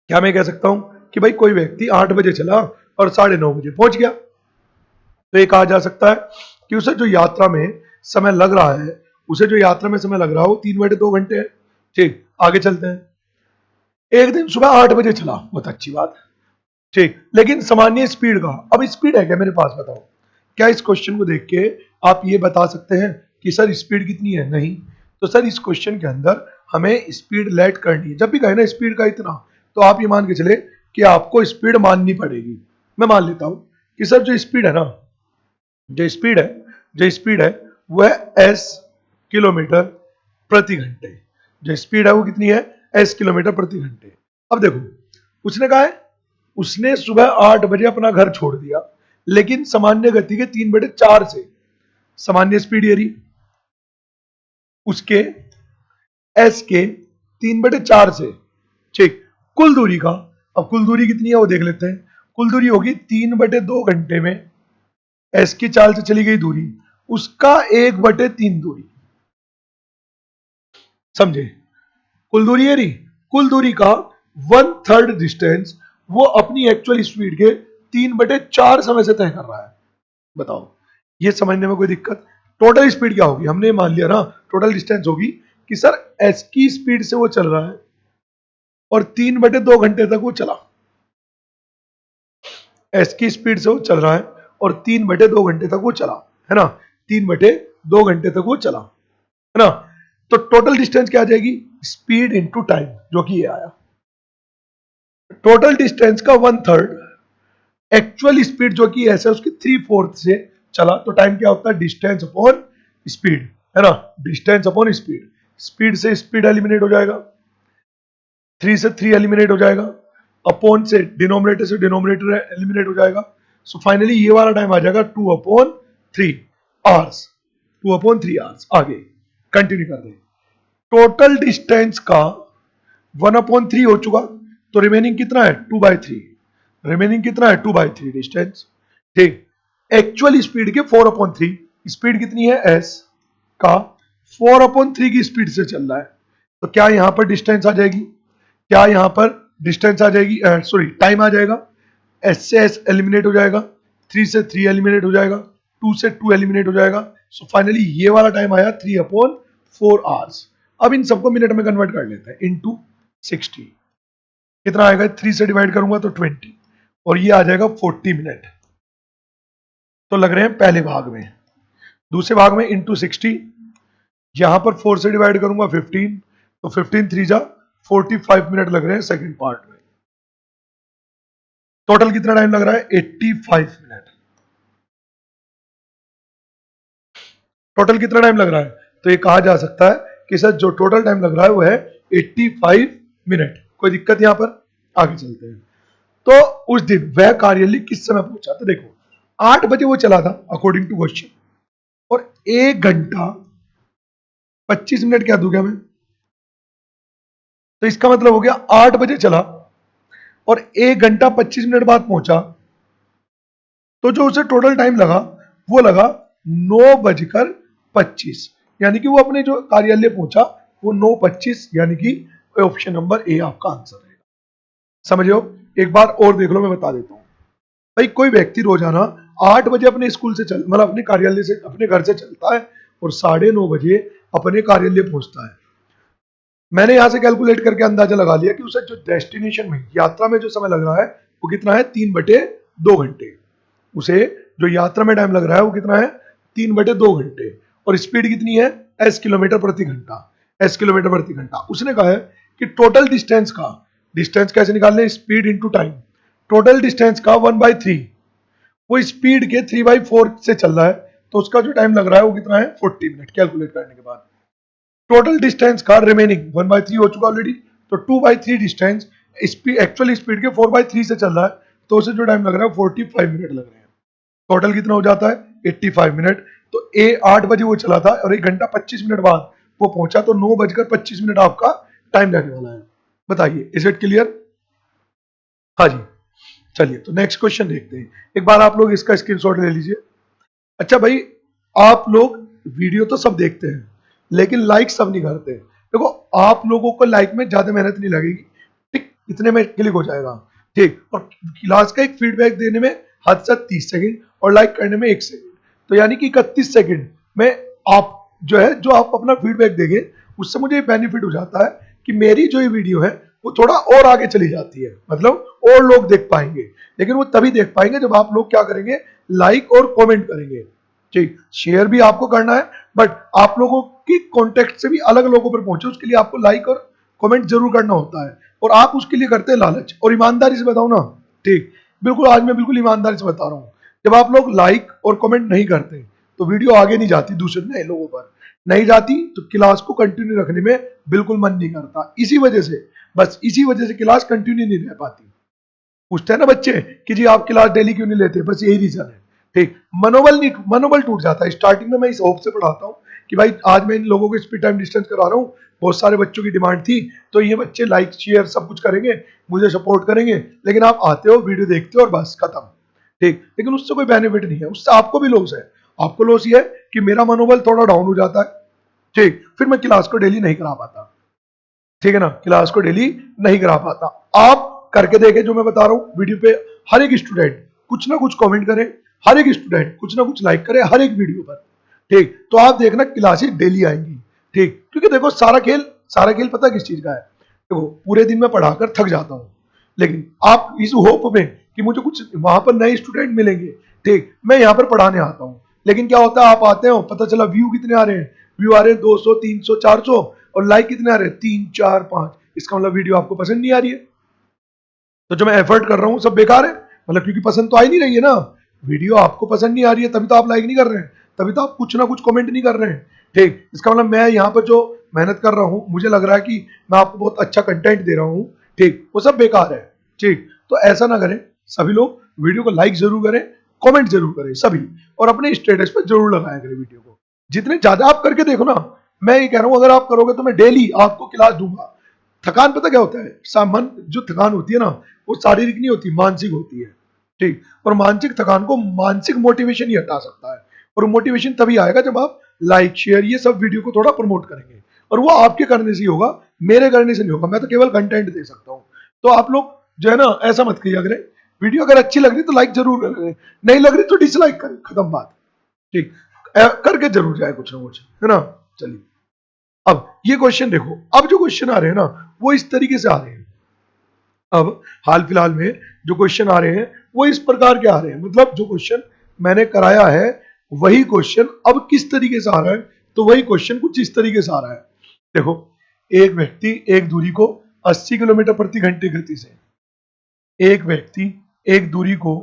S1: क्या मैं कह सकता हूं कि भाई कोई व्यक्ति 8 बजे चला और 9:30 बजे पहुंच गया, तो ये कहा जा सकता है कि उसे जो यात्रा में समय लग रहा है, उसे जो यात्रा में समय लग रहा है वो 3/2 घंटे है। ठीक, आगे चलते हैं। एक दिन सुबह 8 बजे चला, बहुत अच्छी बात, ठीक, लेकिन सामान्य स्पीड का, अब स्पीड है क्या मेरे पास, बताओ। क्या इस क्वेश्चन को देख के आप ये बता सकते हैं कि सर स्पीड कितनी है? नहीं। तो सर इस क्वेश्चन के अंदर हमें स्पीड लेट करनी है। जब भी कहे ना स्पीड का इतना, तो आप ये मान के चले कि आपको स्पीड माननी पड़ेगी। मैं मान लेता हूं कि सर जो स्पीड है ना, जो स्पीड है, जो स्पीड है वो है एस किलोमीटर प्रति घंटे। जो स्पीड है वो कितनी है? एस किलोमीटर प्रति घंटे। अब देखो, उसने कहा है, उसने सुबह 8 बजे अपना घर छोड़ दिया, लेकिन सामान्य गति के 3/4 से, सामान्य स्पीड ये रही, उसके एस के 3/4 से, ठीक, कुल दूरी का, अब कुल दूरी कितनी है वो देख लेते हैं। कुल दूरी होगी 3/2 घंटे में एस की चाल से चली गई दूरी, उसका 1/3 दूरी, समझे। कुल दूरी है रही, कुल दूरी का 1/3 डिस्टेंस वो अपनी एक्चुअल स्पीड के 3/4 समय से तय कर रहा है। बताओ, ये समझने में कोई दिक्कत? टोटल स्पीड क्या होगी, हमने मान लिया ना, टोटल डिस्टेंस होगी कि सर एस की स्पीड से वो चल रहा है और 3/2 घंटे तक वो चला, एस की स्पीड से वो चल रहा है और 3/2 घंटे तक वो चला, है ना, 3/2 घंटे तक वो चला, है ना। तो टोटल डिस्टेंस क्या आ जाएगी? स्पीड इंटू टाइम, जो कि ये आया। टोटल डिस्टेंस का 1/3, एक्चुअल स्पीड जो कि ऐसा उसकी 3/4 से चला, तो टाइम क्या होता है? डिस्टेंस अपॉन स्पीड, है ना, डिस्टेंस अपॉन स्पीड। स्पीड से स्पीड एलिमिनेट हो जाएगा, 3 से 3 एलिमिनेट हो जाएगा, अपॉन से डिनोमिनेटर एलिमिनेट हो जाएगा। सो फाइनली ये वाला टाइम आ जाएगा 2/3 आवर्स, 2/3 आवर्स। आगे कंटिन्यू कर दें। टोटल डिस्टेंस का 1/3 हो चुका, तो रिमेनिंग कितना है? 2/3। रिमेनिंग कितना है? 2/3 डिस्टेंस। ठीक, एक्चुअल स्पीड के 4/3, स्पीड कितनी है? एस का 4/3 की स्पीड से चल रहा है, तो क्या यहां पर डिस्टेंस आ जाएगी? क्या यहाँ पर डिस्टेंस आ जाएगी, सॉरी टाइम आ जाएगा, एस से एस एलिमिनेट हो जाएगा, 3 से 3 एलिमिनेट हो जाएगा, 2 से 2 एलिमिनेट हो जाएगा। सो फाइनली ये वाला टाइम आया 3/4 आवर्स। अब इन सबको मिनट में कन्वर्ट कर लेते हैं इनटू 60। कितना आएगा, 3 से डिवाइड करूंगा तो 20 और ये आ जाएगा 40 मिनट। तो लग रहे हैं पहले भाग में। दूसरे भाग में इंटू 60, यहां पर 4 से डिवाइड करूंगा 15, तो 15 3 जा 45 मिनट लग रहे हैं सेकंड पार्ट में। टोटल कितना टाइम लग रहा है, 85 मिनट। टोटल कितना टाइम लग रहा है, तो ये कहा जा सकता है कि सर जो टोटल टाइम लग रहा है वो है 85 मिनट। कोई दिक्कत यहां पर, आगे चलते हैं। तो उस दिन वह कार्यालय किस समय पहुंचा, तो देखो 8 बजे वो चला था अकॉर्डिंग टू क्वेश्चन, और 1 घंटा 25 मिनट क्या दूंगा मैं, तो इसका मतलब हो गया 8 बजे चला और 1 घंटा 25 मिनट बाद पहुंचा, तो जो उसे टोटल टाइम लगा वो लगा 9:25, यानी कि वो अपने जो कार्यालय पहुंचा वो 9:25, यानी कि ऑप्शन नंबर ए आपका आंसर है। समझो, एक बार और देख लो, मैं बता देता हूं। भाई कोई व्यक्ति रोजाना 8 बजे अपने स्कूल से चल मतलब अपने कार्यालय से अपने घर से चलता है और 9:30 बजे अपने कार्यालय पहुंचता है। मैंने यहां से कैलकुलेट करके अंदाजा लगा लिया कि उसे जो डेस्टिनेशन में यात्रा में जो समय लग रहा है वो कितना है, 3/2 घंटे। उसे जो यात्रा में टाइम लग रहा है वो कितना है, 3/2 घंटे। और स्पीड कितनी है, एस किलोमीटर प्रति घंटा, एस किलोमीटर प्रति घंटा। उसने कहा है कि टोटल डिस्टेंस का, डिस्टेंस कैसे निकालने, speed into time, total distance का 1/3, वो स्पीड के 3/4 से चल रहा है, तो उसका जो टाइम लग रहा है वो कितना है, 40 मिनट कैलकुलेट करने के बाद। टोटल डिस्टेंस का रिमेनिंग 1/3 हो चुका ऑलरेडी, तो 2/3 डिस्टेंस एक्चुअल स्पीड के 4/3 से चल रहा है, तो उसे जो टाइम लग रहा है 45 मिनट लग रहे हैं। टोटल कितना हो जाता है, 85 मिनट। तो ए 8 बजे वो चला था और 1 घंटा 25 मिनट बाद वो पहुंचा, तो 9:25 मिनट आपका टाइम लगने वाला है। बताइए, इज इट क्लियर? हाँ जी। चलिए तो नेक्स्ट क्वेश्चन देखते हैं। एक बार आप लोग इसका स्क्रीनशॉट ले लीजिए। अच्छा भाई, आप लोग वीडियो तो सब देखते हैं लेकिन लाइक सब नहीं करते। देखो, आप लोगों को लाइक में ज्यादा मेहनत नहीं लगेगी, ठीक, इतने में क्लिक हो जाएगा, ठीक। और क्लास का एक फीडबैक देने में हद से 30 सेकंड और लाइक करने में 1 सेकंड, तो यानी कि 31 सेकंड में आप जो आप अपना फीडबैक देंगे, उससे मुझे बेनिफिट हो जाता है कि मेरी जो ये वीडियो है वो थोड़ा और आगे चली जाती है, मतलब और लोग देख पाएंगे। लेकिन वो तभी देख पाएंगे जब आप लोग क्या करेंगे, लाइक और कमेंट करेंगे, ठीक। शेयर भी आपको करना है, बट आप लोगों की कॉन्टेक्ट से भी अलग लोगों पर पहुंचे उसके लिए आपको लाइक और कमेंट जरूर करना होता है। और आप उसके लिए करते हैं लालच। और ईमानदारी से बताओ ना, ठीक, बिल्कुल आज मैं बिल्कुल ईमानदारी से बता रहा हूं, जब आप लोग लाइक और कमेंट नहीं करते तो वीडियो आगे नहीं जाती, दूसरे नए लोगों पर नहीं जाती, तो क्लास को कंटिन्यू रखने में बिल्कुल मन नहीं करता। इसी वजह से, बस इसी वजह से क्लास कंटिन्यू नहीं रह पाती। पूछते हैं ना बच्चे कि जी आप क्लास डेली क्यों नहीं लेते, बस यही रीजन है, ठीक। मनोबल टूट जाता है। स्टार्टिंग में मैं इस होप से पढ़ाता हूँ कि भाई आज मैं इन लोगों को स्पीड टाइम डिस्टेंस करा रहा हूँ, बहुत सारे बच्चों की डिमांड थी, तो ये बच्चे लाइक शेयर सब कुछ करेंगे, मुझे सपोर्ट करेंगे। लेकिन आप आते हो, वीडियो देखते हो और बस खत्म, ठीक। लेकिन उससे कोई बेनिफिट नहीं है, उससे आपको भी लॉस है। आपको लॉस ये है कि मेरा मनोबल थोड़ा डाउन हो जाता है, ठीक, फिर मैं क्लास को डेली नहीं करा पाता, ठीक है ना, क्लास को डेली नहीं करा पाता। आप करके देखें जो मैं बता रहा हूं वीडियो पे, हर एक स्टूडेंट कुछ ना कुछ कमेंट करे, हर एक स्टूडेंट कुछ ना कुछ लाइक करे हर एक वीडियो पर, ठीक। तो आप देखना क्लासेस डेली आएंगी, ठीक। क्योंकि देखो सारा खेल पता किस चीज का है, देखो पूरे दिन में पढ़ाकर थक जाता हूं, लेकिन आप इस होप में कि मुझे कुछ वहां पर नए स्टूडेंट मिलेंगे, ठीक, मैं यहाँ पर पढ़ाने आता हूँ। लेकिन क्या होता है, आप आते हो, पता चला व्यू कितने आ रहे हैं, व्यू आ रहे हैं 200 300 400, और लाइक कितने आ रहे हैं, 3 4 5। इसका मतलब वीडियो आपको पसंद नहीं आ रही है, तो जो मैं एफर्ट कर रहा हूं सब बेकार है, मतलब क्योंकि पसंद तो आ ही नहीं रही है ना। वीडियो आपको पसंद नहीं आ रही है तभी तो आप लाइक नहीं कर रहे हैं, तभी तो आप कुछ ना कुछ कमेंट नहीं कर रहे हैं, ठीक। इसका मतलब मैं यहाँ पर जो मेहनत कर रहा हूँ, मुझे लग रहा है कि मैं आपको बहुत अच्छा कंटेंट दे रहा हूँ, ठीक, वो सब बेकार है, ठीक। तो ऐसा ना करें, सभी लोग वीडियो को लाइक जरूर करें, कमेंट जरूर करें सभी, और अपने स्टेटस पर जरूर लगाया करें वीडियो को। जितने ज्यादा आप करके देखो ना, मैं ये कह रहा हूं अगर आप करोगे तो मैं डेली आपको क्लास दूंगा। थकान पता क्या होता है, सामान जो थकान होती है ना, वो शारीरिक नहीं होती, मानसिक होती है, ठीक। और मानसिक थकान को मानसिक मोटिवेशन ही हटा सकता है, और मोटिवेशन तभी आएगा जब आप लाइक शेयर ये सब वीडियो को थोड़ा प्रमोट करेंगे, और वो आपके करने से ही होगा मेरे करने से नहीं होगा, मैं तो केवल कंटेंट दे सकता हूँ। तो आप लोग जो है ना ऐसा मत किया करें, वीडियो अगर अच्छी लग रही तो लाइक जरूर करें, नहीं लग रही तो डिसलाइक करें, खत्म बात। ठीक, करके जरूर जाए कुछ ना कुछ, है ना। चलिए अब ये क्वेश्चन देखो, अब जो क्वेश्चन आ रहे हैं ना वो इस तरीके से आ रहे हैं। अब हाल फिलहाल में जो क्वेश्चन आ रहे हैं वो इस प्रकार के आ रहे हैं, मतलब जो क्वेश्चन मैंने कराया है वही क्वेश्चन अब किस तरीके से आ रहा है, तो वही क्वेश्चन कुछ इस तरीके से आ रहा है। देखो, एक व्यक्ति एक दूरी को 80 किलोमीटर प्रति घंटे गति से, एक व्यक्ति एक दूरी को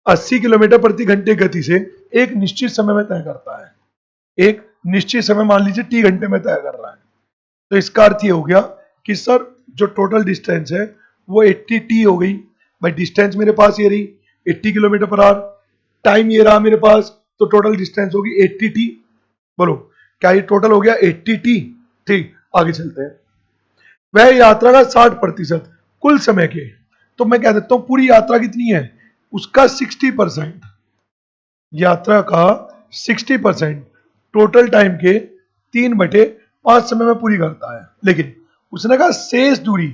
S1: 80 किलोमीटर प्रति घंटे गति से एक निश्चित समय में तय करता है। एक निश्चित समय मान लीजिए टी घंटे में तय कर रहा है। तो इसका अर्थ ये हो गया कि सर जो टोटल डिस्टेंस है वो 80 टी हो गई। भाई डिस्टेंस मेरे पास ये रही 80 किलोमीटर पर आवर, टाइम ये रहा मेरे पास, तो टोटल डिस्टेंस होगी 80 टी। बोलो क्या ये टोटल हो गया 80 टी। ठीक, आगे चलते हैं। वह यात्रा का 60% कुल समय के, तो मैं कह देता हूं पूरी यात्रा कितनी है उसका 60%, यात्रा का 60% टोटल टाइम के 3/5 समय में पूरी करता है। लेकिन उसने कहा शेष दूरी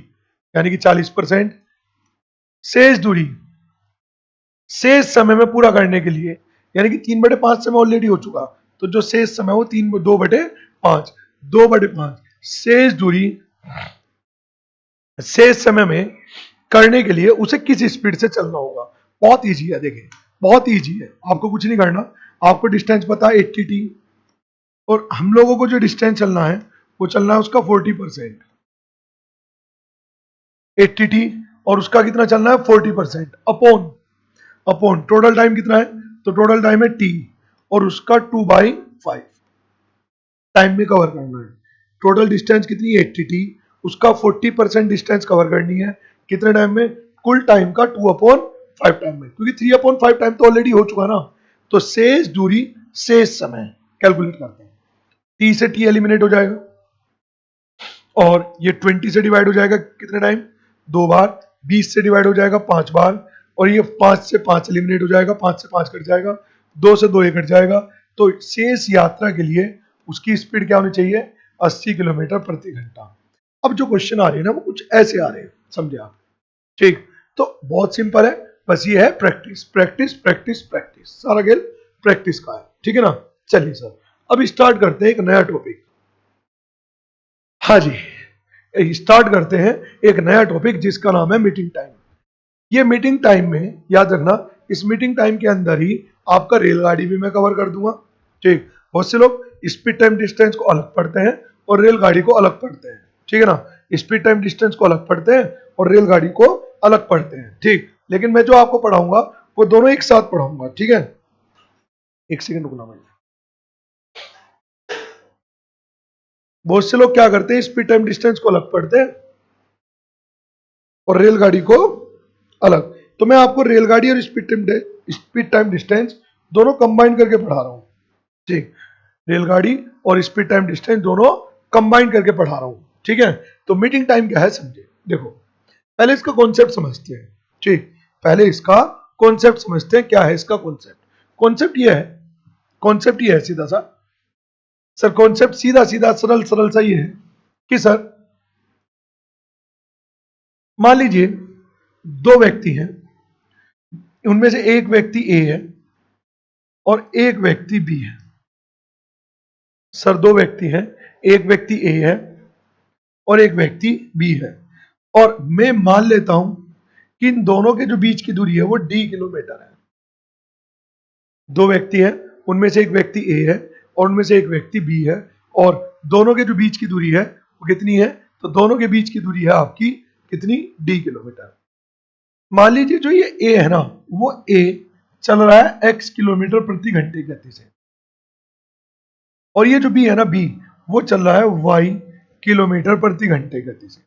S1: यानी कि 40%, शेष दूरी शेष समय में पूरा करने के लिए, यानी कि 3/5 समय ऑलरेडी हो चुका, तो जो शेष समय वो 2/5, 2/5 शेष दूरी शेष समय में करने के लिए उसे किस स्पीड से चलना होगा। बहुत इजी है, देखिए बहुत इजी है, आपको कुछ नहीं करना। आपको डिस्टेंस पता है 80 टी, और हम लोगों को जो डिस्टेंस चलना है वो चलना है उसका 40%, 80 टी, और उसका कितना चलना है 40% अपॉन अपॉन टोटल टाइम कितना है, तो टोटल टाइम है टी, और उसका 2/5 टाइम में कवर करना है। टोटल डिस्टेंस कितनी है 80 टी, उसका 40% डिस्टेंस कवर करनी है कितने टाइम में, कुल टाइम का 2/5 टाइम में, क्योंकि 3/5 टाइम तो ऑलरेडी हो चुका ना। तो शेष दूरी शेष समय कैलकुलेट करते हैं, टी से टी एलिमिनेट हो जाएगा, और ये 20 से डिवाइड हो जाएगा कितने टाइम, 2 बार, 20 से डिवाइड हो जाएगा 5 बार, और ये 5 से 5 एलिमिनेट हो जाएगा, 5 से 5 कट जाएगा, 2 से 2 ये कट जाएगा। तो शेष यात्रा के लिए उसकी स्पीड क्या होनी चाहिए, 80 किलोमीटर प्रति घंटा। अब जो क्वेश्चन आ रहे हैं ना वो कुछ ऐसे आ रहे हैं, समझे आप। ठीक, तो बहुत सिंपल है, बस ये है प्रैक्टिस प्रैक्टिस प्रैक्टिस प्रैक्टिस, सारा खेल प्रैक्टिस का है, ठीक है ना। चलिए सर अब स्टार्ट करते हैं एक नया टॉपिक। हाँ जी, स्टार्ट करते हैं एक नया टॉपिक जिसका नाम है मीटिंग टाइम। ये मीटिंग टाइम में याद रखना, इस मीटिंग टाइम के अंदर ही आपका रेलगाड़ी भी मैं कवर कर दूंगा। ठीक, बहुत से लोग स्पीड टाइम डिस्टेंस को अलग पढ़ते हैं और रेलगाड़ी को अलग पढ़ते हैं, ठीक है ना। स्पीड टाइम डिस्टेंस को अलग पढ़ते हैं और रेलगाड़ी को अलग पढ़ते हैं, ठीक। लेकिन मैं जो आपको पढ़ाऊंगा वो दोनों एक साथ पढ़ाऊंगा, ठीक है। एक सेकंड रुकना भाई। बहुत से लोग क्या करते हैं स्पीड टाइम डिस्टेंस को अलग पढ़ते हैं और रेलगाड़ी को अलग, तो मैं आपको रेलगाड़ी और स्पीड टाइम डिस्टेंस दोनों कंबाइन करके पढ़ा रहा हूं, ठीक। रेलगाड़ी और स्पीड टाइम डिस्टेंस दोनों कंबाइन करके पढ़ा रहा हूं, ठीक है। तो मीटिंग टाइम क्या है समझे, देखो पहले इसका कॉन्सेप्ट समझते हैं, ठीक। पहले इसका कॉन्सेप्ट समझते हैं, क्या है इसका कॉन्सेप्ट। कॉन्सेप्ट ये है, कॉन्सेप्ट ये है सीधा सा सर, कॉन्सेप्ट सीधा सीधा सरल सरल सा ये है कि सर मान लीजिए दो व्यक्ति हैं, उनमें से एक व्यक्ति ए है और एक व्यक्ति बी है। सर दो व्यक्ति हैं, एक व्यक्ति ए है और एक व्यक्ति बी है, और मैं मान लेता हूं कि इन दोनों के जो बीच की दूरी है वो डी किलोमीटर है। दो व्यक्ति हैं, उनमें से एक व्यक्ति ए है और उनमें से एक व्यक्ति बी है, और दोनों के जो बीच की दूरी है वो कितनी है, तो दोनों के बीच की दूरी है आपकी कितनी, डी किलोमीटर। मान लीजिए जो ये ए है ना, वो ए चल रहा है x किलोमीटर प्रति घंटे की गति से, और ये जो बी है ना बी, वो चल रहा है y किलोमीटर प्रति घंटे की गति से।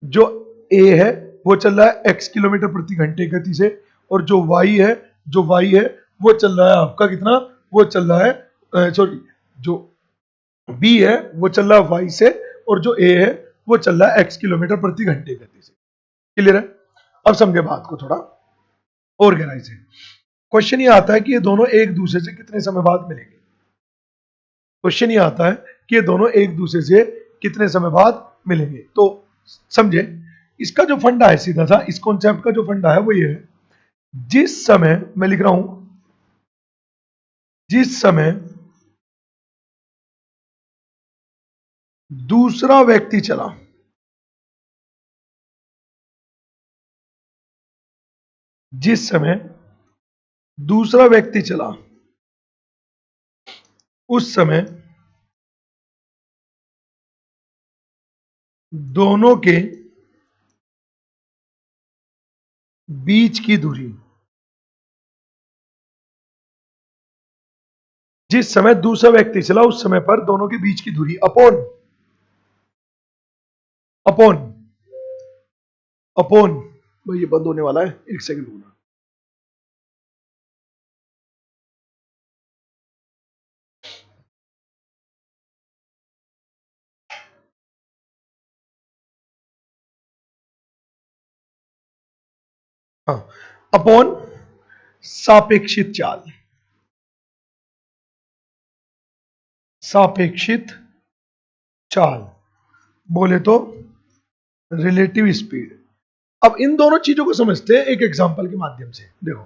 S1: जो ए है वो चल रहा है x किलोमीटर प्रति घंटे की गति से, और जो y है, जो y है वो चल रहा है आपका कितना, वो चल रहा है सॉरी, जो b है वो चल रहा है y से, और जो a है वो चल रहा है x किलोमीटर प्रति घंटे की गति से। क्लियर है। अब समझे बात को थोड़ा और गहराई से। क्वेश्चन ये आता है कि ये दोनों एक दूसरे से कितने समय बाद मिलेंगे। क्वेश्चन ये आता है कि ये दोनों एक दूसरे से कितने समय बाद मिलेंगे। तो समझे, इसका जो फंडा है सीधा सा, इस कॉन्सेप्ट का जो फंडा है वो ये है, जिस समय मैं लिख रहा हूं, जिस समय दूसरा व्यक्ति चला, जिस समय दूसरा व्यक्ति चला उस समय दोनों के बीच की दूरी, जिस समय दूसरा व्यक्ति चला उस समय पर दोनों के बीच की दूरी अपॉन अपॉन अपॉन भाई ये बंद होने वाला है, एक सेकंड होना। हाँ, अपॉन सापेक्षित चाल, सापेक्षित चाल बोले तो रिलेटिव स्पीड। अब इन दोनों चीजों को समझते हैं एक एग्जांपल के माध्यम से। देखो,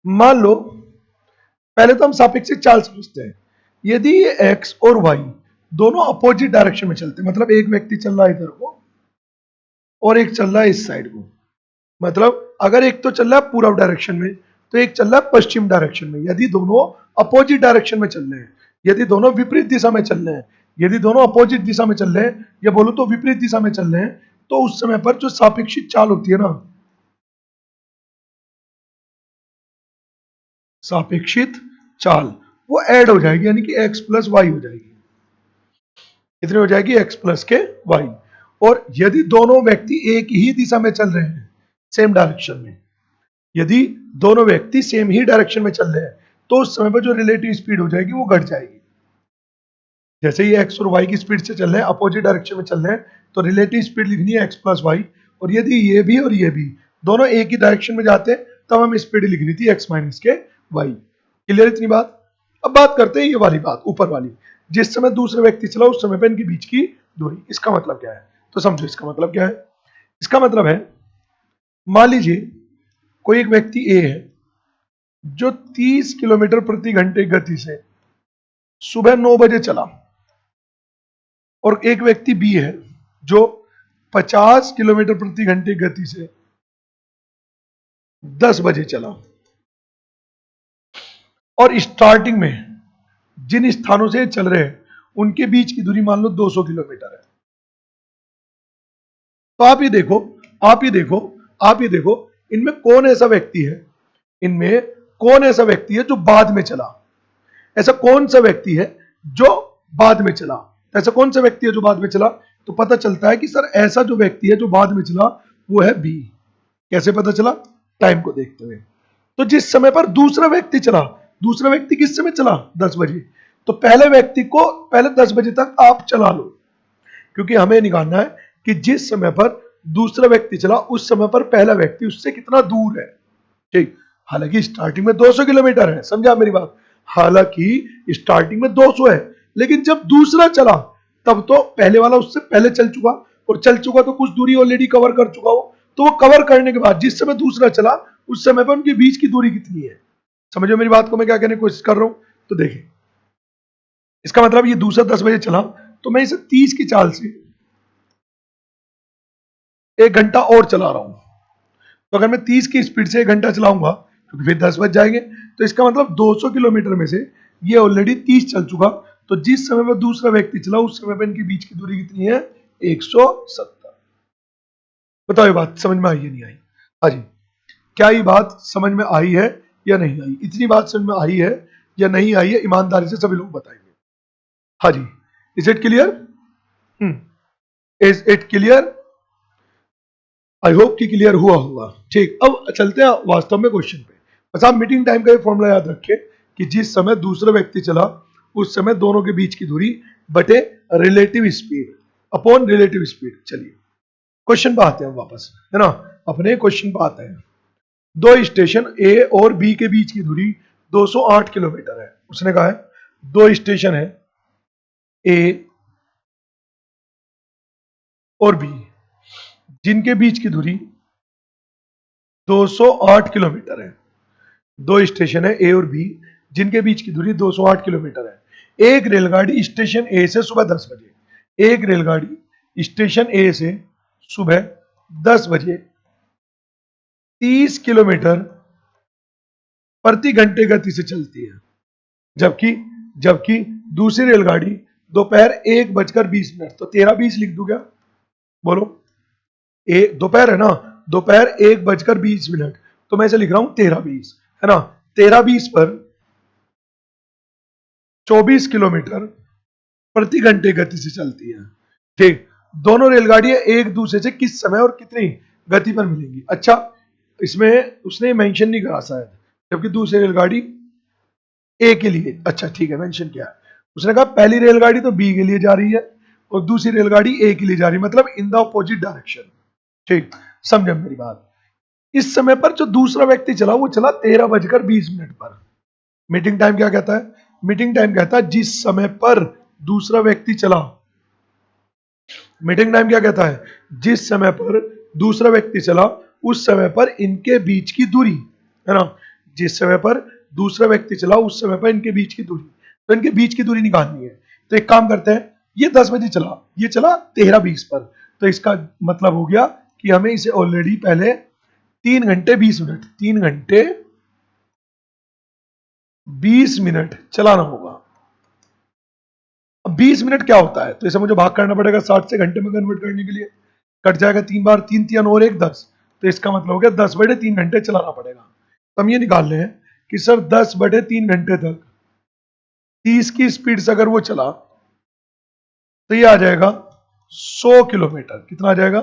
S1: मान लो पहले तो हम सापेक्षिक चाल समझते हैं। यदि ये एक्स और वाई दोनों अपोजिट डायरेक्शन में चलते हैं, मतलब एक व्यक्ति चल रहा है इधर को और एक चल रहा है इस साइड को, मतलब अगर एक तो चल रहा है पूर्व डायरेक्शन में तो एक चल रहा है पश्चिम डायरेक्शन में, यदि दोनों अपोजिट डायरेक्शन में चल रहे हैं, यदि दोनों विपरीत दिशा में चल रहे हैं, यदि दोनों अपोजिट दिशा में चल रहे हैं या बोलो तो विपरीत दिशा में चल रहे हैं, तो उस समय पर जो सापेक्षिक चाल होती है ना, सापेक्षित चाल, वो ऐड हो जाएगी, यानी कि x प्लस वाई हो जाएगी। कितनी हो जाएगी? x प्लस के वाई। और यदि दोनों व्यक्ति एक ही दिशा में चल रहे हैं, सेम डायरेक्शन में, यदि दोनों व्यक्ति सेम ही डायरेक्शन में चल रहे हैं, तो उस समय पर जो रिलेटिव स्पीड हो जाएगी वो घट जाएगी। जैसे ये x और y की स्पीड से चल रहे हैं, अपोजिट डायरेक्शन में चल रहे हैं, तो रिलेटिव स्पीड लिखनी है x प्लस वाई। और यदि ये भी और ये भी दोनों एक ही डायरेक्शन में जाते हैं, तब हमें स्पीड लिखनी थी x माइनस के वाई। क्लियर इतनी बात? अब बात करते हैं ये वाली बात, ऊपर वाली, जिस समय दूसरा व्यक्ति चला उस समय पर इनके बीच की दूरी। इसका मतलब क्या है? तो समझो इसका मतलब क्या है। इसका मतलब है, मान लीजिए कोई एक व्यक्ति ए है जो 30 किलोमीटर प्रति घंटे गति से सुबह 9 बजे चला, और एक व्यक्ति बी है जो 50 किलोमीटर प्रति घंटे गति से 10 बजे चला, और स्टार्टिंग में जिन स्थानों से चल रहे हैं उनके बीच की दूरी मान लो 200 किलोमीटर है। तो आप ये देखो, आप ये देखो, आप ये देखो, इनमें कौन ऐसा व्यक्ति है, इनमें कौन ऐसा व्यक्ति है जो बाद में चला? ऐसा कौन सा व्यक्ति है जो बाद में चला? ऐसा कौन सा व्यक्ति है जो बाद में चला? तो पता चलता है कि सर ऐसा जो व्यक्ति है जो बाद में चला वो है बी। कैसे पता चला? टाइम को देखते हुए। तो जिस समय पर दूसरा व्यक्ति चला, दूसरा व्यक्ति किस समय चला? 10 बजे। तो पहले व्यक्ति को पहले 10 बजे तक आप चला लो, क्योंकि हमें निकालना है कि जिस समय पर दूसरा व्यक्ति चला उस समय पर पहला व्यक्ति उससे कितना दूर है। ठीक, हालांकि स्टार्टिंग में 200 किलोमीटर है, समझा मेरी बात? हालांकि स्टार्टिंग में 200 है, लेकिन जब दूसरा चला तब तो पहले वाला उससे पहले चल चुका, और चल चुका तो कुछ दूरी ऑलरेडी कवर कर चुका हो। तो वो कवर करने के बाद जिस समय दूसरा चला उस समय पर उनके बीच की दूरी कितनी है? समझो मेरी बात को मैं क्या कहने की कोशिश कर रहा हूं। तो देखें, इसका मतलब ये दूसरा 10 बजे चला, तो मैं इसे 30 की चाल से 1 घंटा और चला रहा हूं। तो अगर मैं 30 की स्पीड से 1 घंटा चलाऊंगा, क्योंकि फिर 10 बज जाएंगे, तो इसका मतलब 200 किलोमीटर में से ये ऑलरेडी 30 चल चुका। तो जिस समय पर दूसरा व्यक्ति चला उस समय पर इनके बीच की दूरी कितनी है? 170। बताओ ये बात समझ में आई या नहीं आई? हाँ जी, क्या ये बात समझ में आई है या नहीं आई? इतनी बात समझ में आई है या नहीं आई है, ईमानदारी से सभी लोग बताएंगे। हाँ जी, is it clear? Is it clear? I hope कि क्लियर हुआ होगा। ठीक, अब चलते हैं वास्तव में क्वेश्चन पे। बस आप मीटिंग टाइम का ये फॉर्मूला याद रखें कि जिस समय दूसरा व्यक्ति चला उस समय दोनों के बीच की दूरी बटे relative speed upon relative speed. चलिए क्वेश्चन पे आते हैं वापस, है ना, अपने क्वेश्चन पे आते हैं। दो स्टेशन ए और बी के बीच की दूरी 208 किलोमीटर है। उसने कहा है दो स्टेशन है ए और बी जिनके बीच की दूरी 208 किलोमीटर है। दो स्टेशन है ए और बी जिनके बीच की दूरी 208 किलोमीटर है। एक रेलगाड़ी स्टेशन ए से सुबह 10 बजे, एक रेलगाड़ी स्टेशन ए से सुबह 10 बजे 30 किलोमीटर प्रति घंटे गति से चलती है, जबकि जबकि दूसरी रेलगाड़ी दोपहर 1:20 तो 13:20 लिख दूं क्या? बोलो, दोपहर है ना, दोपहर 1:20 तो मैं इसे लिख रहा हूं 13:20, है ना। 13:20 पर 24 किलोमीटर प्रति घंटे गति से चलती है। ठीक, दोनों रेलगाड़ियां एक दूसरे से किस समय और कितनी गति पर मिलेंगी? अच्छा, इसमें उसने मेंशन नहीं करा शायद, जबकि दूसरी रेलगाड़ी ए के लिए, अच्छा ठीक है मेंशन किया है। उसने कहा पहली रेलगाड़ी तो बी के लिए जा रही है और दूसरी रेलगाड़ी ए के लिए जा रही है, मतलब इन द अपोजिट डायरेक्शन। ठीक, समझे मेरी बात। इस समय पर जो दूसरा व्यक्ति चला वो चला 13:20 पर। मीटिंग टाइम क्या कहता है? मीटिंग टाइम कहता है जिस समय पर दूसरा व्यक्ति चला, मीटिंग टाइम क्या कहता है? जिस समय पर दूसरा व्यक्ति चला उस समय पर इनके बीच की दूरी, है ना। जिस समय पर दूसरा व्यक्ति चला उस समय पर इनके बीच की दूरी, तो इनके बीच की दूरी निकालनी है। तो एक काम करते हैं, ये 10 बजे चला, ये चला 13:20 पर, तो इसका मतलब हो गया कि हमें इसे ऑलरेडी पहले 3 घंटे 20 मिनट 3 घंटे 20 मिनट चलाना होगा। अब 20 मिनट क्या होता है? तो इसे मुझे भाग करना पड़ेगा 60 से घंटे में कन्वर्ट करने के लिए। कट जाएगा 3 बार, 3 3 और 1 10, तो इसका मतलब हो गया 10/3 घंटे चलाना पड़ेगा। तो हम ये निकाल रहे हैं कि सर 10/3 घंटे तक 30 की स्पीड से अगर वो चला तो ये आ जाएगा 100 किलोमीटर। कितना आ जाएगा?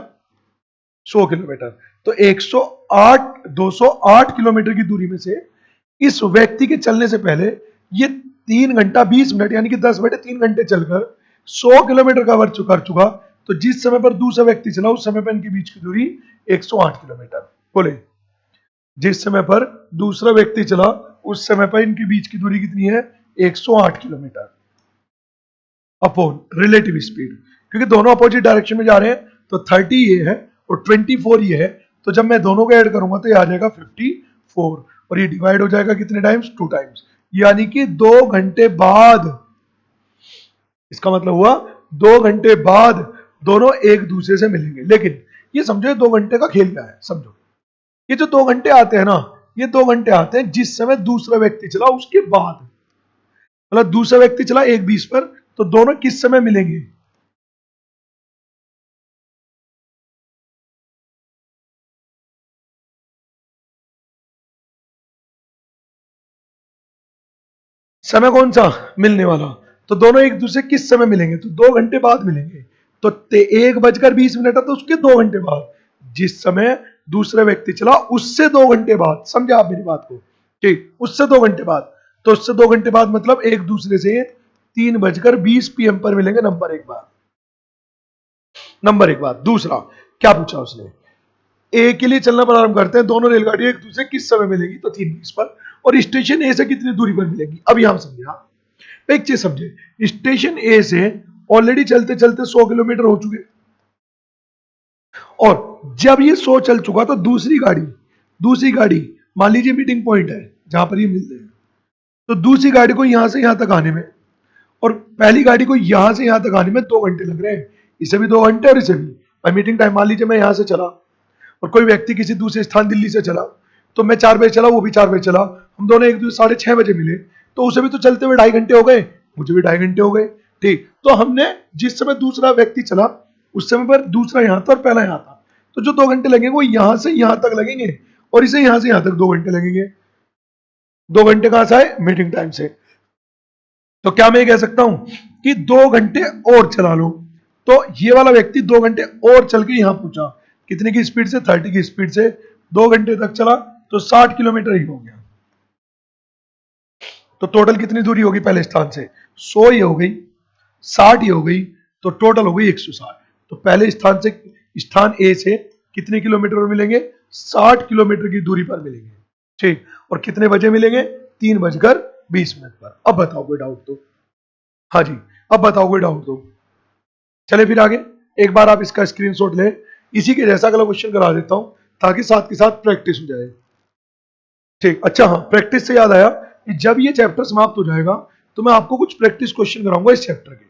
S1: 100 किलोमीटर। तो 108 208 किलोमीटर की दूरी में से इस व्यक्ति के चलने से पहले ये 3 घंटा 20 मिनट यानी कि 10/3 घंटे चलकर 100 किलोमीटर कवर कर चुका। तो जिस समय पर दूसरा व्यक्ति चला उस समय पर इनके बीच की दूरी 108 किलोमीटर। बोले, जिस समय पर दूसरा व्यक्ति चला उस समय पर इनके बीच की दूरी कितनी है? 108 किलोमीटर अपॉन रिलेटिव स्पीड, क्योंकि दोनों अपोजिट डायरेक्शन में जा रहे हैं। तो 30 ये है और 24 ये है, तो जब मैं दोनों को ऐड करूंगा तो ये आ जाएगा 54 और ये डिवाइड हो जाएगा कितने टाइम्स? 2 टाइम्स, यानी कि 2 घंटे बाद। इसका मतलब हुआ 2 घंटे बाद दोनों एक दूसरे से मिलेंगे। लेकिन ये समझो 2 घंटे का खेल क्या है, समझो। ये जो 2 घंटे आते हैं ना, ये 2 घंटे आते हैं जिस समय दूसरा व्यक्ति चला उसके बाद, मतलब दूसरा व्यक्ति चला 1:20 पर, तो दोनों किस समय मिलेंगे? समय कौन सा मिलने वाला? तो दोनों एक दूसरे किस समय मिलेंगे? तो 2 घंटे बाद मिलेंगे। तो 1:20 है तो उसके 2 घंटे बाद, जिस समय दूसरा व्यक्ति चला उससे 2 घंटे बाद। समझे आप मेरी बात को? ठीक, उससे 2 घंटे बाद। तो उससे 2 घंटे बाद मतलब एक दूसरे से 3:20 PM पर मिलेंगे। नंबर एक बात। दूसरा क्या पूछा उसने? ए के लिए चलना प्रारंभ करते हैं, दोनों रेलगाड़ियां एक दूसरे किस समय मिलेगी? तो 3:20 पर। और स्टेशन ए से कितनी दूरी पर मिलेगी? अब यहां समझे आप, एक चीज समझे, स्टेशन ए से ऑलरेडी चलते चलते 100 किलोमीटर हो चुके, और जब ये 100 चल चुका तो दूसरी गाड़ी मान लीजिए मीटिंग पॉइंट है जहां पर ये मिलते हैं, तो दूसरी गाड़ी को यहां से यहां तक आने में और पहली गाड़ी को यहां से यहां तक आने में 2 घंटे लग रहे हैं। इसे भी 2 घंटे और इसे भी। भाई मीटिंग टाइम मान लीजिए मैं यहां से चला और कोई व्यक्ति किसी दूसरे स्थान दिल्ली से चला, तो मैं 4 बजे चला, वो भी 4 बजे चला, हम दोनों एक दूसरे 6:30 बजे मिले, तो उसे भी तो चलते हुए 2.5 घंटे हो गए, मुझे भी 2.5 घंटे हो गए। ठीक, तो हमने जिस समय दूसरा व्यक्ति चला उस समय पर दूसरा यहां था और पहला यहां था, तो जो 2 घंटे लगेंगे वो यहां से यहां तक लगेंगे और इसे यहां से यहां तक 2 घंटे लगेंगे। 2 घंटे कहां से आए? मीटिंग टाइम से। तो क्या मैं ये कह सकता हूं कि 2 घंटे और चला लो? तो ये वाला व्यक्ति 2 घंटे और चल के यहां पहुंचा, कितने की स्पीड से? 30 की स्पीड से 2 घंटे तक चला, तो 60 किलोमीटर ही हो गया। तो टोटल कितनी दूरी होगी पहले स्थान से? 100 ये हो गई, 60 ये हो गई, तो टोटल हो गई 160। तो पहले स्थान से स्थान ए से कितने किलोमीटर पर मिलेंगे? 60 किलोमीटर की दूरी पर मिलेंगे। ठीक, और कितने बजे मिलेंगे? 3:20 पर। अब बताओ कोई डाउट तो? हाँ जी। अब बताओ कोई डाउट तो। चले फिर आगे, एक बार आप इसका स्क्रीनशॉट ले, इसी के जैसा अगला क्वेश्चन करा देता हूं ताकि साथ के साथ प्रैक्टिस हो जाए। ठीक, अच्छा हाँ, प्रैक्टिस से याद आया कि जब ये चैप्टर समाप्त हो जाएगा तो मैं आपको कुछ प्रैक्टिस क्वेश्चन कराऊंगा इस चैप्टर के,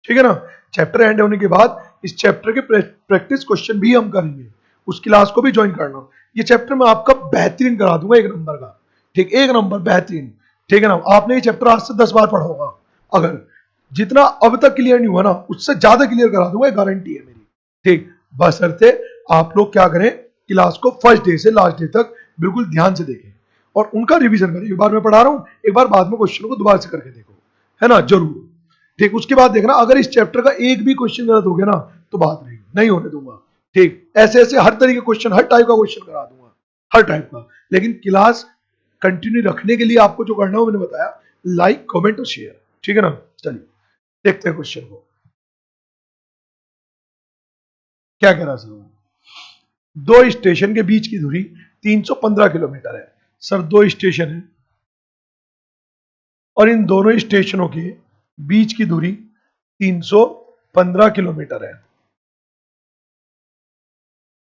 S1: ठीक है ना। चैप्टर एंड होने के बाद इस चैप्टर के प्रैक्टिस क्वेश्चन भी हम करेंगे, उस क्लास को भी ज्वाइन करना। ये चैप्टर मैं आपका बेहतरीन करा दूंगा, 1 नंबर का, ठीक, 1 नंबर बेहतरीन, ठीक है ना। आपने ये चैप्टर आज से 10 बार पढ़ा होगा, अगर जितना अब तक क्लियर नहीं हुआ ना उससे ज्यादा क्लियर करा दूंगा, गारंटी है मेरी, ठीक। बशर्ते आप लोग क्या करें, क्लास को फर्स्ट डे से लास्ट डे तक बिल्कुल ध्यान से देखें और उनका रिवीजन करें। एक बार मैं पढ़ा रहा हूं, एक बार बाद में क्वेश्चन को दोबारा से करके देखो, है ना, जरूर, ठीक। उसके बाद देखना अगर इस चैप्टर का एक भी क्वेश्चन गलत हो गया ना तो बात नहीं होने दूंगा, ठीक। ऐसे ऐसे हर तरीके क्वेश्चन, हर टाइप का क्वेश्चन करा दूंगा, हर टाइप का। लेकिन क्लास कंटिन्यू रखने के लिए आपको जो करना है मैंने बताया, लाइक कमेंट और शेयर, ठीक है ना। चलिए देखते हैं क्वेश्चन को, क्या कह रहा सर। दो स्टेशन के बीच की दूरी 315 किलोमीटर है। सर दो स्टेशन है और इन दोनों स्टेशनों के बीच की दूरी 315 किलोमीटर है।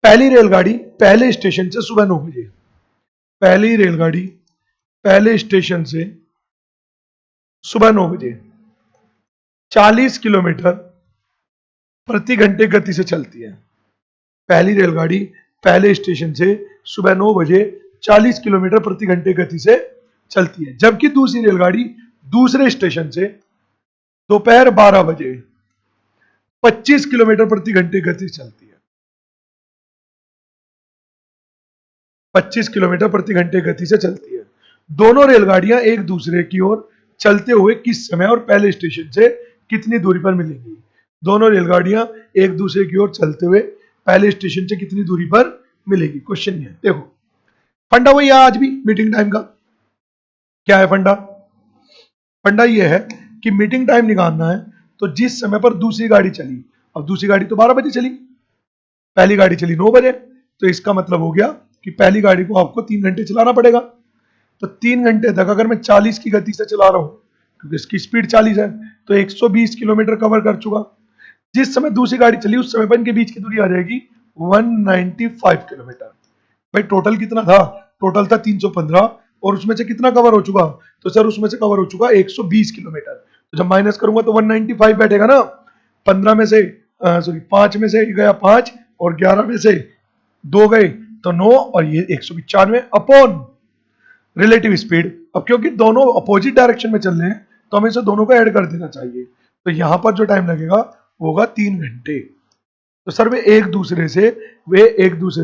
S1: पहली रेलगाड़ी पहले स्टेशन से सुबह 9 बजे, पहली रेलगाड़ी पहले स्टेशन से सुबह 9 बजे 40 किलोमीटर प्रति घंटे गति से चलती है। पहली रेलगाड़ी पहले स्टेशन से सुबह 9 बजे 40 किलोमीटर प्रति घंटे गति से चलती है, जबकि दूसरी रेलगाड़ी दूसरे स्टेशन से दोपहर 12 बजे 25 किलोमीटर प्रति घंटे गति से चलती है। 25 किलोमीटर प्रति घंटे गति से चलती है। दोनों रेलगाड़ियां एक दूसरे की ओर चलते हुए किस समय और पहले स्टेशन से कितनी दूरी पर मिलेंगी। दोनों रेलगाड़ियां एक दूसरे की ओर चलते हुए पहले स्टेशन से कितनी दूरी पर मिलेगी। क्वेश्चन ये है, देखो फंडा वही है आज भी मीटिंग टाइम का। क्या है फंडा? फंडा ये है कि मीटिंग टाइम निकालना है तो जिस समय पर दूसरी गाड़ी चली, अब दूसरी गाड़ी तो 12 बजे चली, पहली गाड़ी चली 9 बजे, तो इसका मतलब हो गया कि पहली गाड़ी को आपको 3 घंटे चलाना पड़ेगा। तो 3 घंटे तक अगर मैं 40 की गति से चला रहा हूं, क्योंकि इसकी स्पीड 40 है, तो 120 किलोमीटर कवर कर चुका। जिस समय दूसरी गाड़ी चली उस समय पर इनके बीच की दूरी आ जाएगी 195 किलोमीटर। भाई टोटल कितना था? टोटल था 315 और उसमें से कितना कवर हो चुका? तो सर उसमें से कवर हो चुका 120 किलोमीटर। तो जब माइनस करूंगा तो 195 बैठेगा ना। 15 में से सॉरी 5 में से गया 5 और 11 में से 2 गए तो 9 और ये 195 अपॉन रिलेटिव स्पीड। अब क्योंकि दोनों अपोजिट डायरेक्शन में चल रहे हैं तो हमें इसे दोनों को ऐड कर देना चाहिए। तो यहां पर जो टाइम लगेगा वो होगा 3 घंटे। तो सर वे एक दूसरे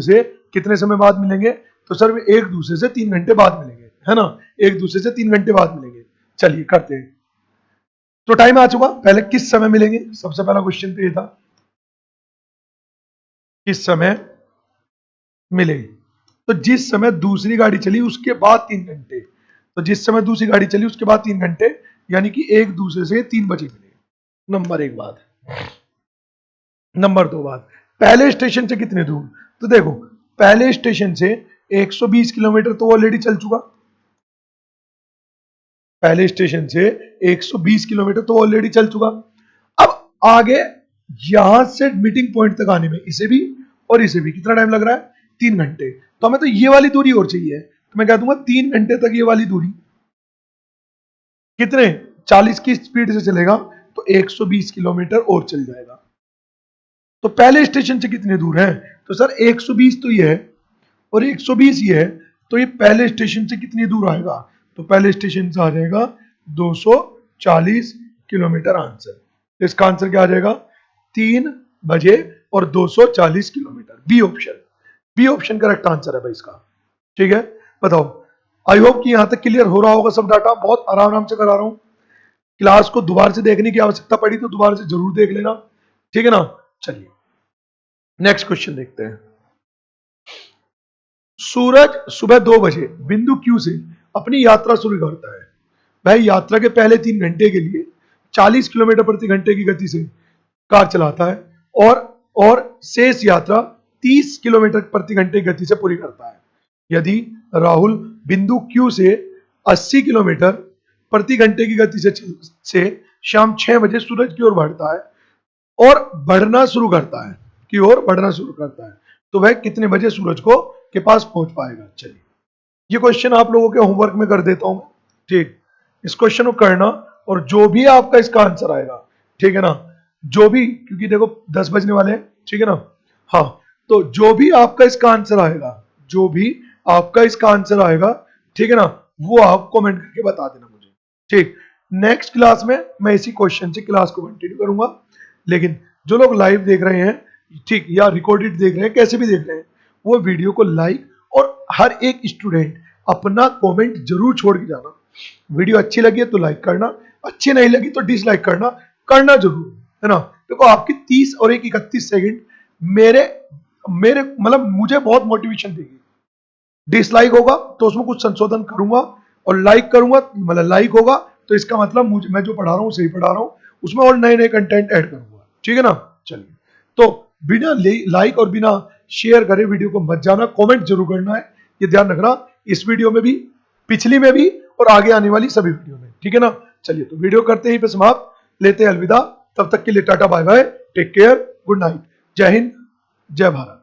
S1: से कितने समय बाद मिलेंगे? तो सर वे एक दूसरे से 3 घंटे बाद मिलेंगे, है ना, एक दूसरे से 3 घंटे बाद मिलेंगे। चलिए करते हैं। तो टाइम आ चुका, पहले किस समय मिलेंगे? सबसे पहला क्वेश्चन तो ये था किस समय मिले। तो जिस समय दूसरी गाड़ी चली उसके बाद 3 घंटे, तो जिस समय दूसरी गाड़ी चली उसके बाद 3 घंटे, यानी कि एक दूसरे से 3 बजे मिले। नंबर 1 बात। नंबर 2 बात, पहले स्टेशन से कितने दूर? तो देखो पहले स्टेशन से 120 किलोमीटर तो ऑलरेडी चल चुका, पहले स्टेशन से 120 किलोमीटर तो ऑलरेडी चल चुका। अब आगे यहां से मीटिंग पॉइंट तक आने में इसे भी और इसे भी कितना टाइम लग रहा है? 3 घंटे। तो हमें तो ये वाली दूरी और चाहिए, तो मैं कह दूंगा 3 घंटे तक ये वाली दूरी कितने 40 की स्पीड से चलेगा तो 120 किलोमीटर और चल जाएगा। तो पहले स्टेशन से कितने दूर है? तो सर 120 तो ये है और 120 ये है, तो ये पहले स्टेशन से कितनी दूर आएगा? तो पहले स्टेशन से आ जाएगा 240 किलोमीटर आंसर। तो इसका आंसर क्या आ जाएगा? 3 बजे और 240 kilometre. B option, B option correct answer है भाई इसका, ठीक है। बताओ, आई होप कि यहां तक क्लियर हो रहा होगा सब डाटा। बहुत आराम से करा रहा हूं, क्लास को दोबारा से देखने की आवश्यकता पड़ी तो दोबारा से जरूर देख लेना, ठीक है ना। चलिए नेक्स्ट क्वेश्चन देखते हैं। सूरज सुबह 2 बजे बिंदु क्यू से अपनी यात्रा शुरू करता है। वह यात्रा के पहले 3 घंटे के लिए 40 किलोमीटर प्रति घंटे की गति से कार चलाता है और शेष यात्रा 30 किलोमीटर प्रति घंटे की गति से पूरी करता है। यदि राहुल बिंदु क्यू से 80 किलोमीटर प्रति घंटे की गति से शाम 6 बजे सूरज की ओर बढ़ता है और बढ़ना शुरू करता है, की ओर बढ़ना शुरू करता है, तो वह कितने बजे सूरज को के पास पहुंच पाएगा। चलिए ये क्वेश्चन आप लोगों के होमवर्क में कर देता हूं, ठीक। इस क्वेश्चन को करना और जो भी आपका इसका आंसर आएगा, ठीक है ना, जो भी, क्योंकि देखो 10 बजने वाले हैं, ठीक है ना, हाँ, तो जो भी आपका इसका आंसर आएगा, जो भी आपका इसका आंसर आएगा, ठीक है ना, वो आप कमेंट करके बता देना मुझे, ठीक। नेक्स्ट क्लास में मैं इसी क्वेश्चन से क्लास को कंटिन्यू करूंगा, लेकिन जो लोग लाइव देख रहे हैं, ठीक, या रिकॉर्डेड देख रहे हैं, कैसे भी देख रहे हैं, वो वीडियो को लाइक और हर एक स्टूडेंट अपना कमेंट जरूर छोड़ के जाना। वीडियो अच्छी लगी है तो लाइक करना, अच्छी नहीं लगी तो डिसलाइक करना, करना जरूर, है ना। देखो आपकी 30 और 31 सेकंड मेरे मेरे मतलब मुझे बहुत मोटिवेशन देगी। डिसलाइक होगा तो उसमें कुछ संशोधन करूंगा, और लाइक करूंगा मतलब लाइक होगा तो इसका मतलब मुझे, मैं जो पढ़ा रहा हूँ सही पढ़ा रहा हूँ, उसमें और नए नए कंटेंट ऐड करूंगा, ठीक है ना। चलिए, तो बिना लाइक और बिना शेयर करे वीडियो को मत जाना, कमेंट जरूर करना है, ये ध्यान रखना, इस वीडियो में भी, पिछली में भी, और आगे आने वाली सभी वीडियो में, ठीक है ना। चलिए, तो वीडियो करते ही पे समाप्त, लेते हैं अलविदा, तब तक के लिए tata bye bye, take care, good night, जय हिंद, जय भारत।